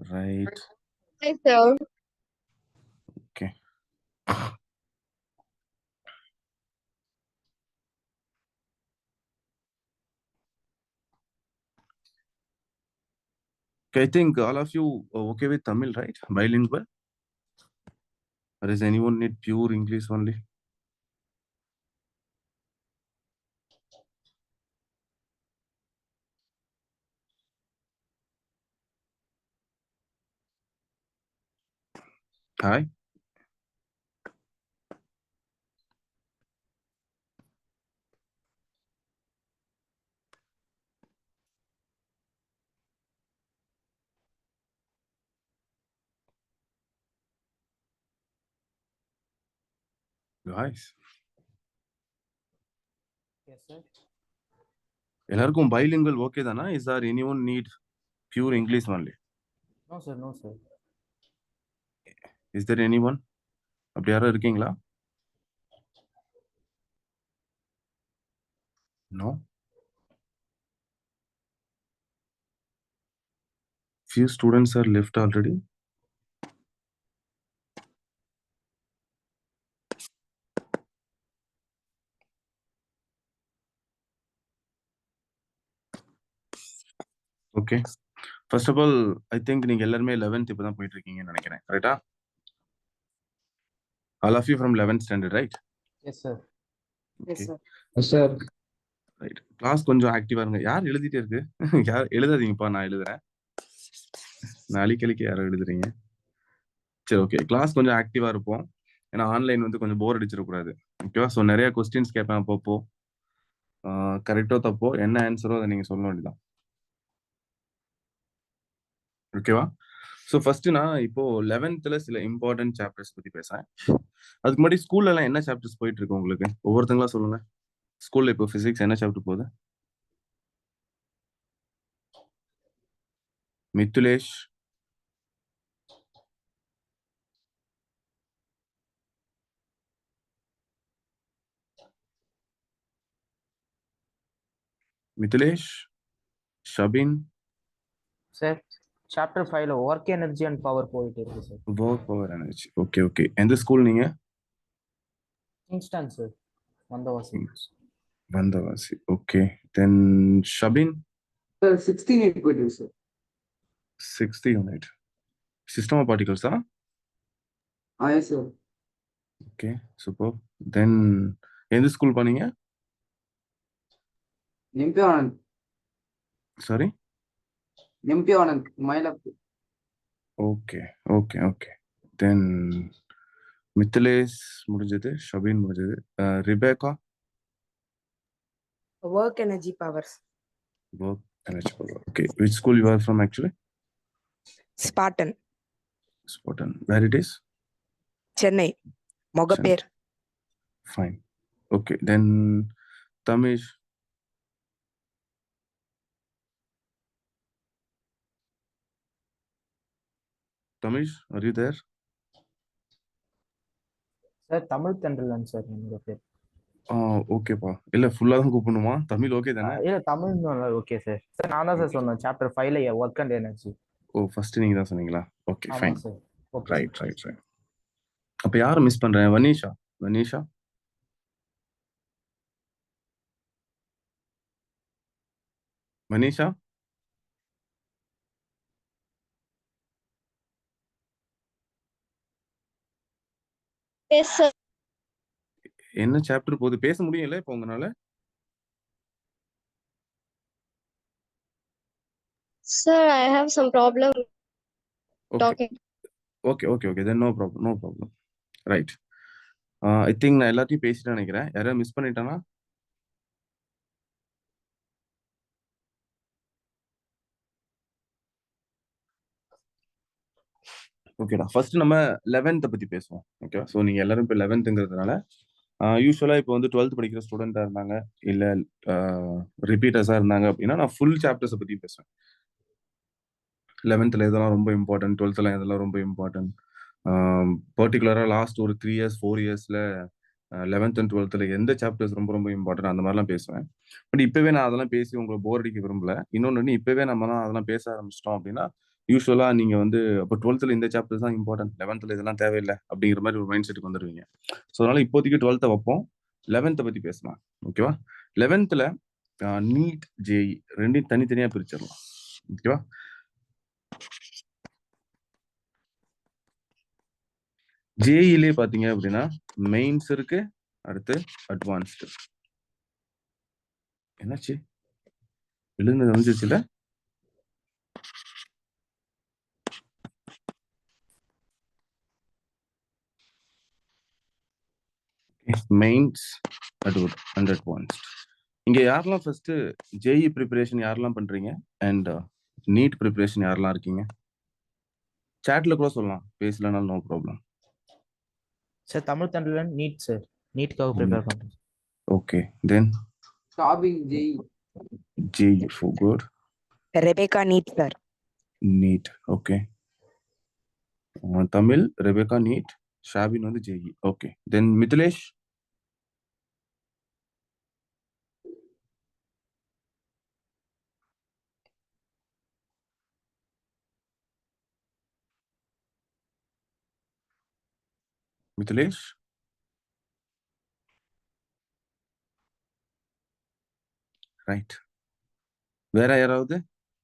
Right. Hi, sir. Okay. Okay, I think all of you are okay with Tamil, right? Bilingual? Or does anyone need pure English only? Hi. Guys. Yes, sir. எல்லாருக்கும் bilingual okay தானா? Is there anyone need pure English only? No, sir. No, sir. Is there anyone? அப்படி யாரும் இருக்கீங்களா? No. Few students are left already. Okay. First of all, I think நீங்க எல்லாருமே 11th இப்பதான் போயிட்டு இருக்கீங்கன்னு நினைக்கிறேன். கரெக்டா? All of you from 11th standard, right? Yes, sir. Yes, Okay. sir. Yes, sir. Right. Class கொஞ்சம் ஆக்டிவா இருங்க. யார் எழுதிட்டே இருக்கு? யார் எழுதாதீங்கப்பா, நான் எழுதுறேன். நாளைக்கு யாரோ எழுதுறீங்க. சரி, ஓகே. கிளாஸ் கொஞ்சம் ஆக்டிவா இருப்போம். ஏன்னா ஆன்லைன் வந்து கொஞ்சம் போர் அடிச்சிடக்கூடாது. ஓகேவா? ஸோ நிறைய கொஸ்டின்ஸ் கேட்பேன் அப்பப்போ. கரெக்டோ தப்போ என்ன ஆன்சரோ அதை நீங்க சொல்ல வேண்டியதான். ஓகேவா? ஸோ ஃபர்ஸ்ட் நான் இப்போ 11th சில இம்பார்ட்டன்ட் சாப்டர்ஸ் பத்தி பேசுறேன். அதுக்கு முன்னாடி ஸ்கூல்ல எல்லாம் என்ன சாப்டர்ஸ் போயிட்டு இருக்கு உங்களுக்கு? ஒவ்வொருத்தங்களா சொல்லுங்க. ஸ்கூல்ல இப்போ பிசிக்ஸ் என்ன சாப்டர் போகுது? மித்துலேஷ், மித்துலேஷ், ஷபின், Sir, chapter 5 work energy and power போயிட்டு இருக்கு sir. Work power energy. Okay okay. எந்த ஸ்கூல் நீங்க? Kingston, sir. Vandavasi. Vandavasi. Okay. Then Shabin? Sir, 16 equity, sir. 6th unit. System of பார்ட்டிகல்ஸா? Yes, sir. Okay, super. Then எந்த school பண்ணீங்க? MP Anand. Sorry? MP Anand, Mylapur. Okay okay okay. Then Mithilesh முடிஞ்சது, ஷபின் முடிஞ்சது. Rebecca? Work energy powers. Work energy power. Okay. Which school you are from actually? Spartan. Spartan. Where it is? Chennai. Mogappair. Fine. Okay. Then Tamish. Tamish, are you there? Sir, Tamil Thendralan sir என்னோட பேர். ஓகேப்பா. இல்ல ஃபுல்லா தான் கூப்பிடணுமா? Tamil okay தானே? இல்ல Tamil okay sir. Sir நான் தான் சார் சொன்னேன் சாப்டர் 5ல ஒர்க் அண்ட் எனர்ஜி. ஓ, ஃபர்ஸ்ட் நீங்க தான் சொன்னீங்களா? ஓகே, ஆமா fine. Sir. Okay. Right right right. அப்ப யாரை மிஸ் பண்றேன்? வனீஷா. வனீஷா? மனிஷா? Yes, sir. என்ன சாப்டர் போகுது? பேச முடியல இப்போ உங்களால? Sir, I have some problem okay talking. Okay okay okay. Then no problem, no problem. Right. I think நான் எல்லாத்தையும் பேசிட்டேன் நினைக்கிறேன். யாராவது மிஸ் பண்ணிட்டானா? ஓகேடா. ஃபர்ஸ்ட் நம்ம 11th பத்தி பேசுவோம். ஓகே. ஸோ நீங்க எல்லாரும் இப்போ 11ங்கிறதுனால யூஸ்வலா இப்போ வந்து 12th படிக்கிற ஸ்டூடெண்டா இருந்தாங்க, இல்ல ரிப்பீட்டர்ஸா இருந்தாங்க அப்படின்னா நான் ஃபுல் சாப்டர்ஸை பத்தி பேசுவேன். 11th இதெல்லாம் ரொம்ப இம்பார்ட்டன்ட், 12th இதெல்லாம் ரொம்ப இம்பார்ட்டன்ட். பர்டிகுலரா லாஸ்ட் ஒரு 3 இயர்ஸ் 4 இயர்ஸ்ல 11th and 12th எந்த சாப்டர்ஸ் ரொம்ப ரொம்ப இம்பார்ட்டன்ட் அந்த மாதிரிலாம் பேசுவேன். பட் இப்பவே நான் அதெல்லாம் பேசி உங்களை போர் அடிக்க விரும்பல. இன்னொன்று, இப்பவே நம்ம அதெல்லாம் பேச ஆரம்பிச்சிட்டோம் அப்படின்னா யூஸ்வலா நீங்க வந்து அப்போ 12th இந்த சாப்டர்ஸ் தான் இம்பார்ட்டன்ட், 11th இதெல்லாம் தேவையில்லை அப்படிங்கிற மாதிரி ஒரு மைண்ட் செட்டுக்கு வந்துடுவீங்க. ஸோ அதனால இப்போதைக்கு 12th வைப்போம், 11th பத்தி பேசலாம். ஓகேவா? 11th நீட் ஜேஇ ரெண்டையும் தனித்தனியா பிரிச்சிடலாம். ஓகேவா? ஜேஇலே பாத்தீங்க அப்படின்னா மெயின்ஸ் இருக்கு, அடுத்து அட்வான்ஸ்டு. என்னாச்சு எழுதுனது வந்துச்சுல? Mains and advanced. இங்க யாரெல்லாம் ஃபர்ஸ்ட் ஜேஇ ப்ரிப்பரேஷன் யாரெல்லாம் பண்றீங்க அண்ட் நீட் ப்ரிப்பரேஷன் யாரெல்லாம் இருக்கீங்க? சாட்ல கூட சொல்லலாம், பேசலனாலும் no problem. Sir Tamil Thandalan NEET sir, நீட்காக ப்ரிப்பேர் பண்றேன். Okay, then Stopping J. JEE for good. Rebecca NEET sir. NEET okay. Tamil Rebecca NEET, Shabin வந்து JEE. Okay, then Mithilesh. Mithilesh right. வேற யாராவது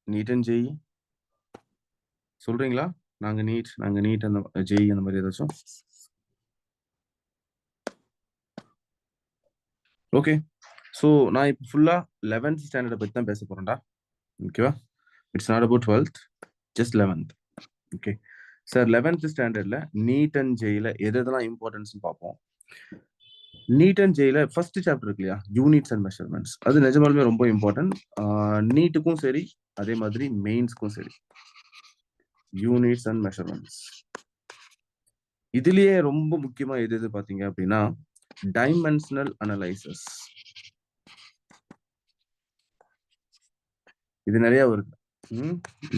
நீட் அண்ட் ஜேஇ சொல்றீங்களா? நாங்க நீட் அந்த ஜேஇ அந்த மாதிரி ஏதாச்சும்? ஓகே, ஸோ நான் இப்போ ஃபுல்லா 11th ஸ்டாண்டர்டை பத்தி தான் பேச போறேன்டா. ஓகேவா? It's not about 12th, just 11th. Okay sir, 11th ஸ்டாண்டர்ட்ல நீட் அண்ட் ஜேஇல எதெல்லாம் இம்பார்ட்டன்ஸ் பார்ப்போம். நீட் அண்ட் ஜேஇல ஃபர்ஸ்ட் சாப்டர் இருக்கு இல்லையா, யூனிட்ஸ் அண்ட் மெஷர்மெண்ட்ஸ், அது நிஜமாலுமே ரொம்ப இம்பார்ட்டன்ட். நீட்டுக்கும் சரி, அதே மாதிரி மெயின்ஸ்க்கும் சரி. யூனிட்ஸ் அண்ட் மெஷர்மெண்ட்ஸ் இதுலயே ரொம்ப முக்கியமா எது பாத்தீங்க அப்படின்னா டைமென்ஷனல் அனலைசஸ். இது நிறைய வருது.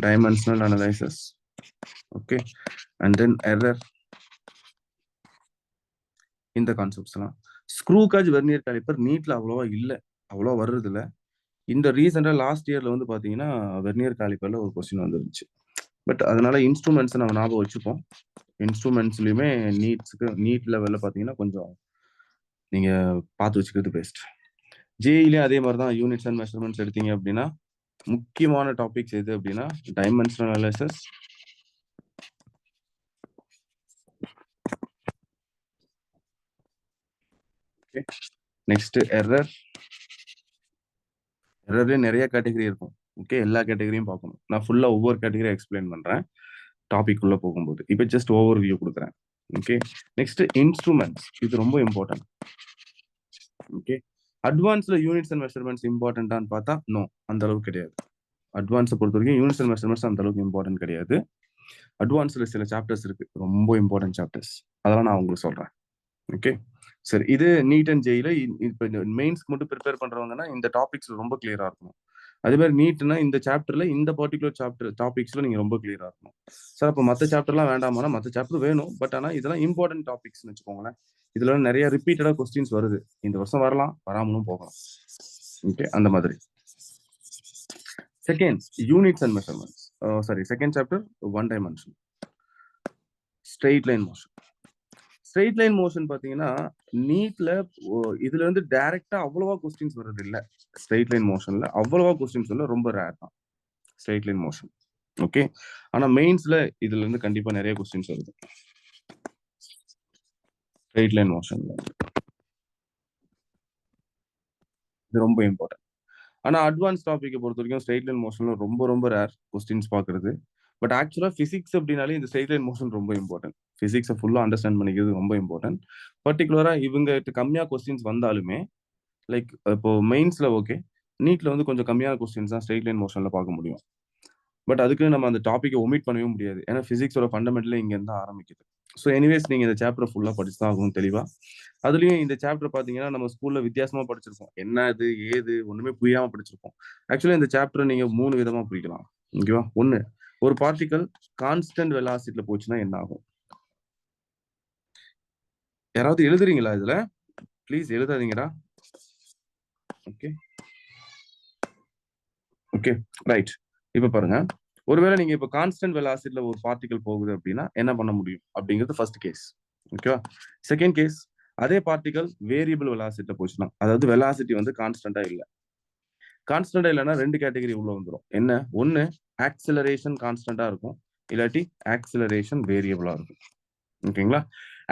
Dimensional analysis. Okay, and then error. இந்த கான்செப்ட்ஸ் எல்லாம் ஸ்க்ரூ காஜ் வெர்னியர் காலிப்பர் நீட்ல அவ்வளோவா வர்றது இல்லை. இந்த ரீசெண்டா லாஸ்ட் இயர்ல வந்து பாத்தீங்கன்னா வெர்னியர் காலிப்பர்ல ஒரு கொஸ்டின் வந்துருச்சு. பட் அதனால இன்ஸ்ட்ருமெண்ட்ஸ் நம்ம ஞாபகம் வச்சுப்போம். இன்ஸ்ட்ருமெண்ட்ஸ்லயுமே நீட் லெவல்ல பாத்தீங்கன்னா கொஞ்சம் நீங்க பார்த்து வச்சுக்கிறது பெஸ்ட். ஜேஇலயும் அதே மாதிரி தான் யூனிட்ஸ் அண்ட் மெஷர்மெண்ட்ஸ் எடுத்தீங்க அப்படின்னா முக்கியமான டாபிக்ஸ் எது அப்படின்னா டைமென்ஷனல் அனலைசிஸ், நெக்ஸ்ட் எரர். எரர்ல நிறைய கேட்டகரி இருக்கும். ஓகே, எல்லா கேட்டகரியும் பார்க்கணும். நான் ஃபுல்லா ஒவ்வொரு கேட்டகரியும் எக்ஸ்பிளைன் பண்றேன் டாபிக் உள்ள போகும்போது. இப்போ ஜஸ்ட் ஓவர் வியூ கொடுக்குறேன். ஓகே, நெக்ஸ்ட் இன்ஸ்ட்ருமெண்ட்ஸ், இது ரொம்ப இம்பார்ட்டன்ட். ஓகே, அட்வான்ஸ்ல யூனிட்ஸ் அண்ட் மெஷர்மெண்ட்ஸ் இம்பார்ட்டன்டான்னு பார்த்தா நோ, அந்த அளவுக்கு கிடையாது. அட்வான்ஸை பொறுத்த வரைக்கும் யூனிட்ஸ் அண்ட் மெஷர்மெண்ட்ஸ் அந்த அளவுக்கு இம்பார்ட்டன்ட் கிடையாது. அட்வான்ஸ்ல சில சாப்டர்ஸ் இருக்கு, ரொம்ப இம்பார்ட்டன்ட் சாப்டர்ஸ், அதெல்லாம் நான் உங்களுக்கு சொல்றேன். ஓகே சரி, இது நீட் அண்ட் ஜேஇல இப்போ மெயின்ஸ்க்கு மட்டும் ப்ரிப்பேர் பண்றவங்கன்னா இந்த டாபிக்ஸ் ரொம்ப கிளியரா இருக்கணும். அதே மாதிரி நீட்னா இந்த சாப்டர்ல இந்த பர்டிகுலர் சாப்டர் டாபிக்ஸ்ல நீங்க ரொம்ப கிளியரா இருக்கணும். சார் அப்போ மற்ற சாப்டர்லாம் வேண்டாமானா மற்ற சாப்டர் வேணும், பட் ஆனால் இதெல்லாம் இம்பார்ட்டன்ட் டாபிக்ஸ்னு வச்சுக்கோங்களேன். இதுல நிறைய ரிப்பீட்டடா கொஸ்டின்ஸ் வருது, இந்த வருஷம் வரலாம், வராமலும் போகலாம். ஓகே, அந்த மாதிரி. Second, units and measurements. Second chapter one dimension, straight line motion. Straight line motion பாத்தீங்கன்னா நீட்ல இதுல இருந்து டைரக்டா அவ்வளவா கொஸ்டின்ஸ் வருது இல்ல. ஸ்ட்ரெயிட் லைன் மோஷன்ல அவ்வளவா கொஸ்டின்ஸ் இல்ல, ரொம்ப ரேர் தான் ஸ்ட்ரெயிட் லைன் மோஷன். ஓகே, ஆனா மெயின்ஸ்ல இதுல இருந்து கண்டிப்பா நிறைய கொஸ்டின்ஸ் வருது ஸ்ட்ரெயிட் லைன் மோஷன்ல. இது ரொம்ப இம்பார்ட்டன்ட். ஆனா அட்வான்ஸ் டாபிக்கை பொறுத்த வரைக்கும் ஸ்ட்ரெயிட் லைன் மோஷன்ல ரொம்ப ரேர் கொஸ்டின்ஸ் பாக்குறது. பட் ஆக்சுவலா பிசிக்ஸ் அப்படின்னாலே இந்த ஸ்ட்ரெயிட் லைன் மோஷன் ரொம்ப இம்பார்ட்டன்ட். பிசிக்ஸை ஃபுல்லா அண்டர்ஸ்டாண்ட் பண்ணிக்கிறது ரொம்ப இம்பார்ட்டன்ட். பர்டிகுலரா இவங்க கம்மியா கொஸ்டின்ஸ் வந்தாலுமே லைக் இப்போ மெயின்ஸ்ல ஓகே, நீட்ல வந்து கொஞ்சம் கம்மியான கொஸ்டின்ஸ் தான் ஸ்ட்ரெயிட் லைன் மோஷன்ல பார்க்க முடியும். பட் அதுக்கு நம்ம அந்த டாப்பிக்கை ஒமிட் பண்ணவே முடியாது, ஏன்னா பிசிக்ஸோட ஃபண்டமெண்டலே இங்க இருந்து ஆரம்பிக்குது. ஸோ எனிவேஸ் நீங்க இந்த சாப்டர் ஃபுல்லா படிச்சு தான் ஆகும் தெளிவா. அதுலயும் இந்த சாப்டர் பாத்தீங்கன்னா நம்ம ஸ்கூல்ல வித்தியாசமா படிச்சிருப்போம், என்ன இது ஏது ஒண்ணுமே புரியாம படிச்சிருப்போம். ஆக்சுவலா இந்த சாப்டர் நீங்க 3 விதமா பிரிக்கலாம். ஓகேவா? ஒண்ணு, ஒரு பார்ட்டிகல் கான்ஸ்டன்ட் வெலாசிட்டில போச்சுன்னா என்ன ஆகும்? யாராவது எழுதுறீங்களா இதுல? ப்ளீஸ் எழுதாதீங்கடா. Okay okay right. இப்ப பாருங்க, ஒருவேளை நீங்க இப்ப கான்ஸ்டன்ட் வெலாசிட்டில ஒரு பார்ட்டிகல் போகுது அப்படின்னா என்ன பண்ண முடியும் அப்படிங்கிறது ஃபர்ஸ்ட் கேஸ். ஓகேவா? செகண்ட் கேஸ், அதே பார்ட்டிகல் வேரியபிள் வெலாசிட்டில போச்சுன்னா, அதாவது வெலாசிட்டி வந்து கான்ஸ்டன்டா இல்ல. கான்ஸ்டன்டா இல்லைன்னா ரெண்டு கேட்டகரி உள்ள வந்துடும். என்ன? ஒன்னு ஆக்சிலரேஷன் கான்ஸ்டன்டா இருக்கும், இல்லாட்டி ஆக்சிலரேஷன் வேரியபிளா இருக்கும். ஓகேங்களா?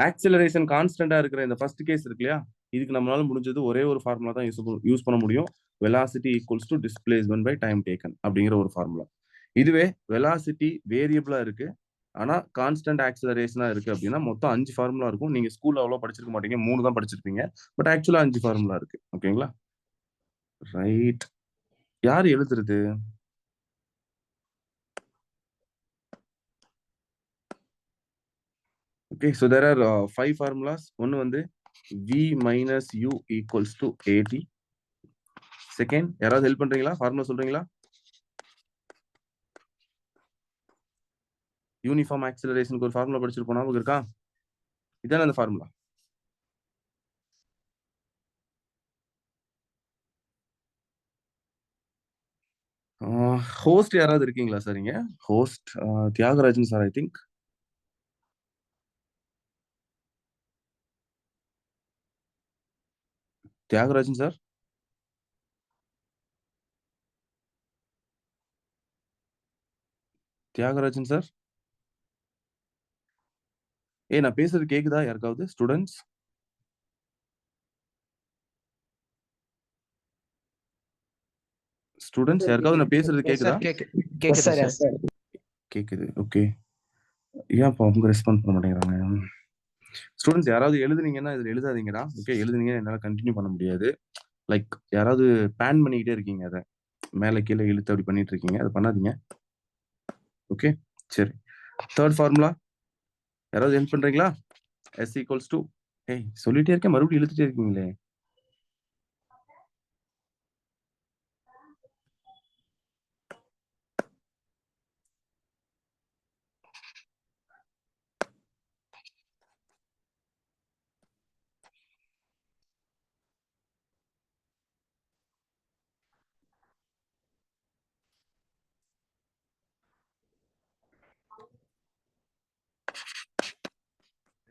ஆக்சிலரேஷன் கான்ஸ்டன்டா இருக்கிற இந்த ஃபர்ஸ்ட் கேஸ் இருக்கு இல்லையா, இதுக்கு நம்மளால முடிஞ்சது ஒரே ஒரு ஃபார்முலா தான் யூஸ் பண்ண முடியும். Velocity equals to displacement by time taken அப்படிங்கிற ஒரு ஃபார்முலா. இதுவே வெலாசிட்டி வேரியபிளா இருக்கு, ஆனா கான்ஸ்டன்ட் ஆக்சிலரேஷனா இருக்கு அப்படின்னா மொத்தம் 5 ஃபார்முலா இருக்கும். நீங்க ஸ்கூல்ல அவ்வளவு படிச்சிருக்க மாட்டீங்க, 3 தான் படிச்சிருப்பீங்க. பட் ஆக்சுவலா 5 ஃபார்முலா இருக்கு. ஓகேங்களா? ரைட். யார் எழுதுறது? Okay, so there are 5 formulas. ஒன்னு வந்து v minus u equals to at. Second, யாராவது ஹெல்ப் பண்றீங்களா? ஃபார்முலா சொல்றீங்களா? யூனிஃபார்ம் ஆக்சிலரேஷனுக்கு ஒரு ஃபார்முலா படிச்சிருப்போம், ஞாபகம் இருக்கா? இதான அந்த ஃபார்முலா. ஹோஸ்ட் யாராவது இருக்கீங்களா சார்? இங்க host Thiyagarajan sir, I think. Thiyagarajan sir, Thiyagarajan sir, நான் பேசுறது கேக்குதா யாருக்காவது? ஸ்டூடெண்ட்ஸ், யாருக்காவது நான் பேசுறது கேக்குதா? கேக்குது. ஓகே, ஏன் இப்போ அவங்க ரெஸ்பாண்ட் பண்ண மாட்டேங்கிறாங்க? ஸ்டூடெண்ட்ஸ் யாராவது எழுதுனீங்கன்னா இதுல எழுதாதீங்கடா. ஓகே, எழுதுனீங்கன்னா என்னால கண்டினியூ பண்ண முடியாது. லைக் யாராவது பேன் பண்ணிக்கிட்டே இருக்கீங்க, அதை மேல கீழே இழுத்து அப்படி பண்ணிட்டு இருக்கீங்க, அதை பண்ணாதீங்க. ஓகே, சரி. தேர்ட் ஃபார்முலா யாராவது ஹெல்ப் பண்றீங்களா? s ஈக்குவல்ஸ் டு, சொல்லிட்டே இருக்கேன், மறுபடியும் இழுத்துட்டே இருக்கீங்களே.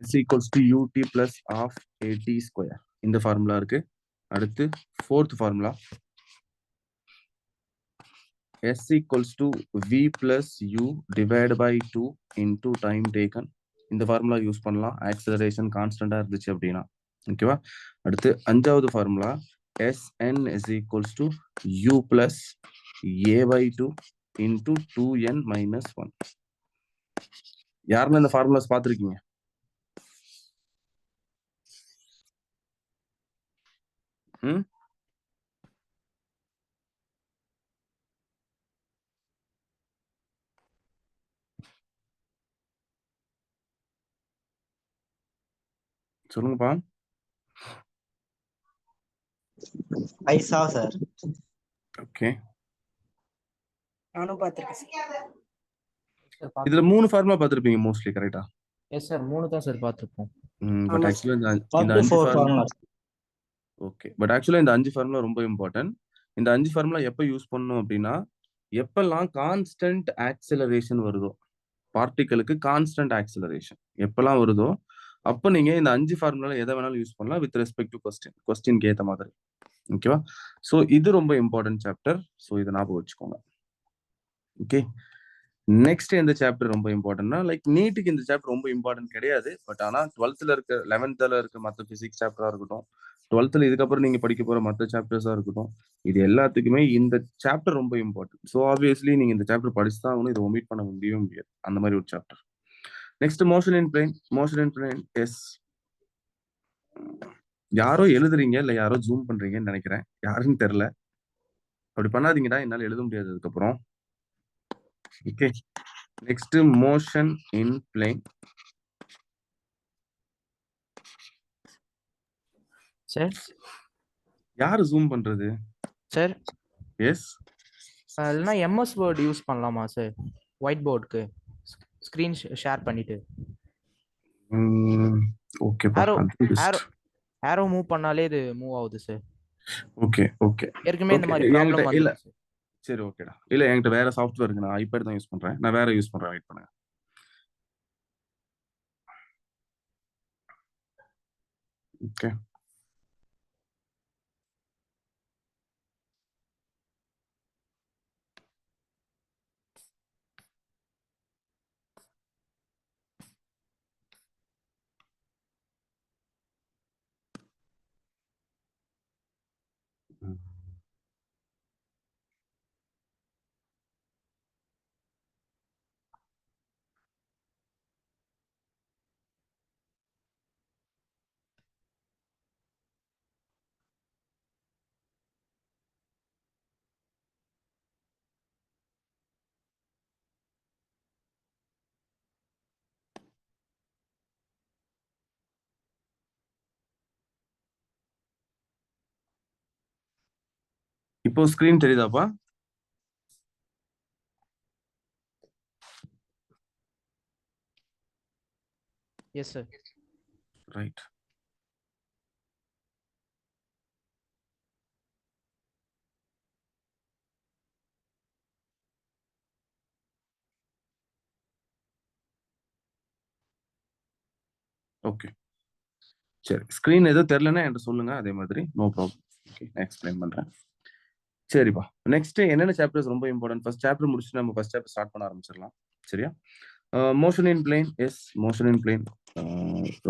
s equals to ut plus half at square. இந்த ஃபார்முலா இருக்கு. அடுத்து fourth formula, s equals to v plus u divided by 2 into time taken. இந்த ஃபார்முலா யூஸ் பண்ணலாம் ஆக்சிலரேஷன் கான்ஸ்டன்டா இருந்துச்சு அப்படின்னா. ஓகேவா? அடுத்து அஞ்சாவது formula, sn is equals to u plus a by 2 into 2n minus 1. யாருன்னு இந்த ஃபார்முலாஸ் பார்த்துருக்கீங்க? சொல்லுங்கப்பா. ஐசா சார். ஓகே, நானும் பார்த்திருக்கேன். இதுல 3 ஃபார்முலா பார்த்திருப்பீங்க மோஸ்ட்லி, கரெக்ட்டா? எஸ் சார், 3 தான் சார் பார்த்துருப்போம். பட் ஆமா ஆக்சுவலா இந்த Up to 5 4 formula, formulas. Okay, but ஆக்சுவலா இந்த 5 ஃபார்முலா ரொம்ப இம்பார்ட்டன்ட். இந்த 5 ஃபார்முலா எப்ப யூஸ் பண்ணணும் அப்படின்னா, எப்பெல்லாம் கான்ஸ்டன்ட் ஆக்சிலரேஷன் வருதோ, பார்ட்டிகளுக்கு கான்ஸ்டன்ட் ஆக்சிலரேஷன் எப்பெல்லாம் வருதோ அப்போ நீங்க இந்த 5 ஃபார்முலால எதை வேணாலும் யூஸ் பண்ணலாம் வித் ரெஸ்பெக்ட் டு கொஸ்டினுக்கு ஏத்த மாதிரி. ஓகேவா? ஸோ இது ரொம்ப இம்பார்ட்டன்ட் சாப்டர். ஸோ இதை ஞாபகம் வச்சுக்கோங்க. ஓகே, நெக்ஸ்ட் எந்த சாப்டர் ரொம்ப இம்பார்ட்டன்ட்னா, லைக் நீட்டுக்கு இந்த சாப்டர் ரொம்ப இம்பார்ட்டன்ட் கிடையாது. பட் ஆனா 12th இருக்க 11th இருக்க மற்ற பிசிக்ஸ் சாப்டரா இருக்கட்டும், 12th இதுக்கப்புறம் நீங்க படிக்க போற மற்ற சாப்டர்ஸா இருக்கட்டும், இது எல்லாத்துக்குமே இந்த சாப்டர் ரொம்ப இம்பார்ட்டன்ட். ஸோ ஆப்வியஸ்லி நீங்க இந்த சாப்டர் படிச்சு தான் ஆகணும், இதை ஒமிட் பண்ண முடியவே முடியாது. அந்த மாதிரி ஒரு chapter. Next motion in plane. Yes, யாரோ எழுதுறீங்க இல்ல யாரோ ஜூம் பண்றீங்கன்னு நினைக்கிறேன், யாருன்னு தெரியல. அப்படி பண்ணாதீங்கடா, என்னால எழுத முடியாது அதுக்கப்புறம். Okay, next motion in plane. Sir யாரு ஜூம் பண்றது? சார் எஸ், இல்லைன்னா எம்எஸ் வேர்ட் யூஸ் பண்ணலாமா சார்? ஒயிட் போர்டுக்கு ஸ்க்ரீன் ஷேர் பண்ணிட்டு ஓகேப்பா. ஆரோ மூவ் பண்ணாலே இது மூவ் ஆகுது சார். ஓகே ஓகே, ஏற்கனவே இந்த மாதிரி ப்ராப்ளம் இல்ல வந்து சரி ஓகேடா. இல்ல என்கிட்ட வேற சாஃப்ட்வேர் இருக்கு. நான் ஐபேட் தான் யூஸ் பண்றேன். நான் வேற யூஸ் பண்றேன். வெயிட் பண்ணுங்க. ஓகே. இப்போ ஸ்கிரீன் தெரியுதாப்பா? Yes sir. ரைட். ஓகே. சரி. ஸ்கிரீன் எதுவும் தெரியலன்னா என்கிட்ட சொல்லுங்க. அதே மாதிரி நோ ப்ராப்ளம். ஓகே. நான் எக்ஸ்பிளைன் பண்றேன். சரிப்பா. நெக்ஸ்ட் என்னென்ன சாப்டர்ஸ் ரொம்ப இம்பார்ட்டன்ட்? ஃபர்ஸ்ட் சாப்டர் முடிச்சுட்டு நம்ம ஃபர்ஸ்ட் சாப்டர் ஸ்டார்ட் பண்ண ஆரம்பிச்சிடலாம். சரியா? Motion in plane. Yes, motion in plane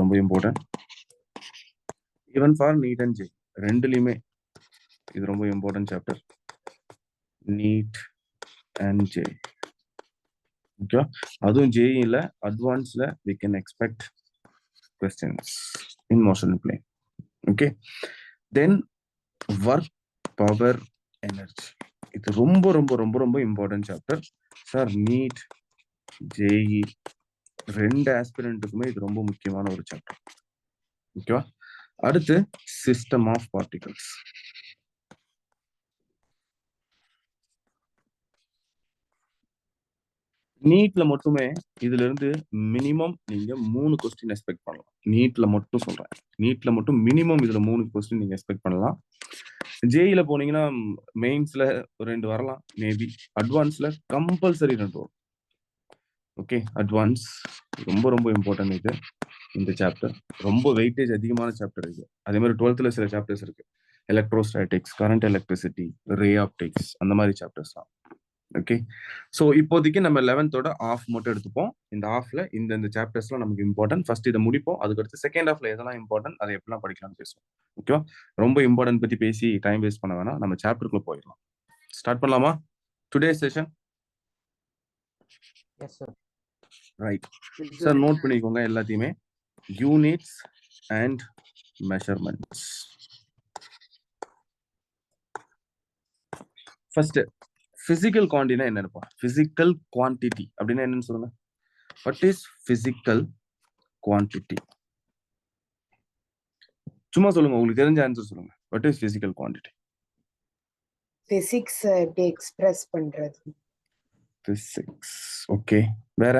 ரொம்ப important. Even for NEET and J ரெண்டுலையுமே இது ரொம்ப important chapter. NEET and J. Okay. அதுவும் ஜேஇல அட்வான்ஸ்ல we can expect questions in motion in plane. Okay. Then work, power, energy. இது ரொம்ப ரொம்ப ரொம்ப ரொம்ப important chapter sir. NEET, JEE ரெண்டு ஆஸ்பிரண்ட்டுக்குமே இது ரொம்ப முக்கியமான ஒரு சாப்டர். ஓகேவா? அடுத்து சிஸ்டம் ஆஃப் பார்ட்டிகல்ஸ். நீட்ல மட்டுமே இதுல இருந்து மினிமம் நீங்க 3 கொஸ்டின் எக்ஸ்பெக்ட் பண்ணலாம். நீட்ல மட்டும் சொல்றேன். நீட்ல மட்டும் மினிமம் இதுல 3 கொஸ்டின் நீங்க எக்ஸ்பெக்ட் பண்ணலாம். ஜேஇல போனீங்கன்னா மெயின்ஸ்ல 2 வரலாம் மேபி. அட்வான்ஸ்ல கம்பல்சரி 2 வரும். ஓகே. அட்வான்ஸ் ரொம்ப ரொம்ப இம்பார்ட்டன்ட் இது. இந்த சாப்டர் ரொம்ப வெயிட்டேஜ் அதிகமான சாப்டர் இது. அதே மாதிரி 12th சில சாப்டர்ஸ் இருக்கு. Electrostatics, current electricity, ray optics, அந்த மாதிரி சாப்டர்ஸ் தான். ஓகே. ஸோ இப்போதைக்கு நம்ம 11th ஆஃப் மட்டும் எடுத்துப்போம். இந்த ஆஃப்ல இந்த சாப்டர்ஸ்லாம் நமக்கு இம்பார்ட்டன்ட். ஃபர்ஸ்ட் இதை முடிப்போம். அதுக்கடுத்து செகண்ட் ஆஃப்ல எதெல்லாம் இம்பார்ட்டன்ட் அதை எப்படிலாம் படிக்கலாம்னு பேசுவோம். ஓகேவா? ரொம்ப இம்பார்ட்டன்ட் பத்தி பேசி டைம் வேஸ்ட் பண்ண வேணாம். நம்ம சாப்டருக்குள்ள போயிடலாம். ஸ்டார்ட் பண்ணலாமா today session? Yes sir. Right sir. Note பண்ணிக்கோங்க எல்லாத்தையுமே. Units and measurements. First physical குவான்டிட்டினா என்னப்பா? பிசிக்கல் குவான்டிட்டி அப்படின்னா என்னன்னு சொல்லுங்க. What is physical quantity? சும்மா சொல்லுங்க. உங்களுக்கு தெரிஞ்ச ஆன்சர் சொல்லுங்க. What is physical quantity? Physics எப்படி எக்ஸ்பிரஸ் பண்றது? பிசிக்ஸ். ஓகே. வேற?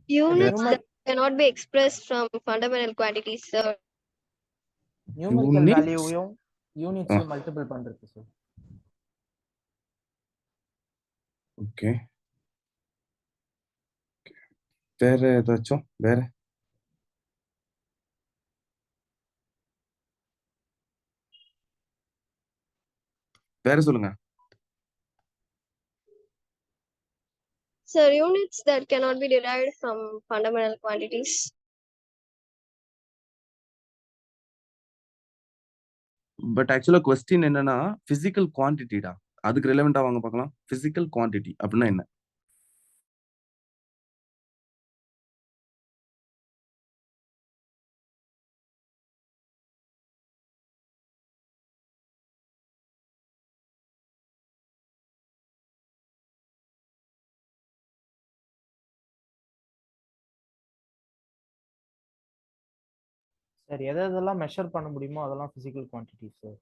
Units that cannot be expressed from fundamental quantities, sir. Numerical Units? வேல்யூவையும் யூனிட்ஸையும் மல்டிபிள் பண்றது சார். ஓகே. வேற ஏதாச்சும்? வேற வேற சொல்லுங்க. Sir, units that cannot be derived from fundamental quantities. But ஆக்சுவலா கொஸ்டின் என்னன்னா பிசிக்கல் குவான்டிட்டிடா. அதுக்கு ரிலவெண்டா வாங்க பார்க்கலாம். பிசிக்கல் குவான்டிட்டி அப்படின்னா என்ன? சார் எதெல்லாம் மெஷர் பண்ண முடியுமோ அதெல்லாம் physical quantity sir.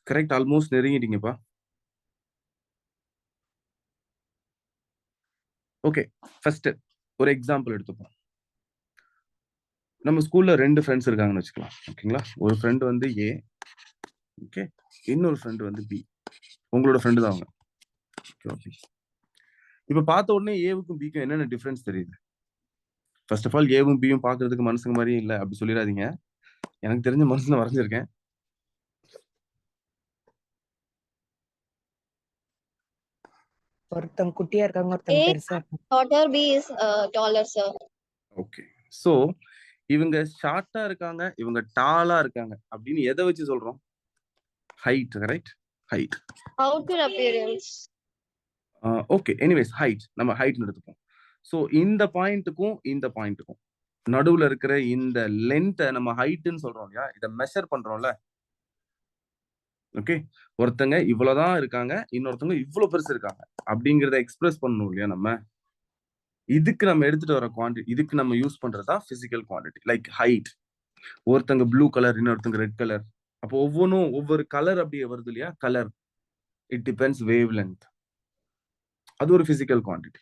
Correct, almost நெருங்கிட்டீங்கப்பா. ஓகே, ஃபர்ஸ்ட் ஒரு எக்ஸாம்பிள் எடுத்துப்போம். நம்ம ஸ்கூல்ல 2 ஃப்ரெண்ட்ஸ் இருக்காங்கன்னு வச்சுக்கலாம். ஓகேங்களா? ஒரு ஃப்ரெண்ட் வந்து ஏ, ஓகே, இன்னொரு ஃப்ரெண்ட் வந்து பி. உங்களோட ஃப்ரெண்டு தான் அவங்க. ஓகே. இப்ப பார்த்த உடனே ஏவுக்கும் பிக்கும் என்னென்ன டிஃபரன்ஸ் தெரியுது? ஃபர்ஸ்ட் ஆஃப் ஆல் ஏவும் பியும் பார்க்கிறதுக்கு மனுஷங்க மாதிரியே இல்ல அப்படி சொல்லிடாதீங்க. எனக்கு தெரிஞ்ச மனுஷனை வரைஞ்சிருக்கேன். ஒருத்தங்க குட்டியா இருக்காங்க, ஒருத்தங்க A பெருசா இருக்காங்க. shorter, B is taller, sir. Okay, so இவங்க ஷார்ட்டா இருக்காங்க, இவங்க டாலா இருக்காங்க அப்படின்னு எதை வச்சு சொல்றோம்? Height, correct? Height. Outer appearance. Okay, anyways height, நம்ம ஹைட் எடுத்துப்போம். ஸோ இந்த பாயிண்ட்டுக்கும் இந்த பாயிண்ட்டுக்கும் நடுவுல இருக்கிற இந்த லென்த்தை நம்ம ஹைட்னு சொல்றோம் இல்லையா? இதை மெஷர் பண்றோம்ல. ஓகே, ஒருத்தங்க இவ்வளவுதான் இருக்காங்க, இன்னொருத்தவங்க இவ்வளவு பெருசு இருக்காங்க அப்படிங்கிறத எக்ஸ்பிரஸ் பண்ணணும் இல்லையா? நம்ம இதுக்கு நம்ம எடுத்துட்டு வர குவான்டிட்டி, இதுக்கு நம்ம யூஸ் பண்றதா பிசிக்கல் குவான்டிட்டி. லைக் ஹைட், ஒருத்தங்க ப்ளூ கலர், இன்னொருத்தங்க ரெட் கலர். அப்போ ஒவ்வொன்றும் ஒவ்வொரு கலர் அப்படியே வருது இல்லையா? Colour, it depends wave length. அது ஒரு பிசிக்கல் குவான்டிட்டி.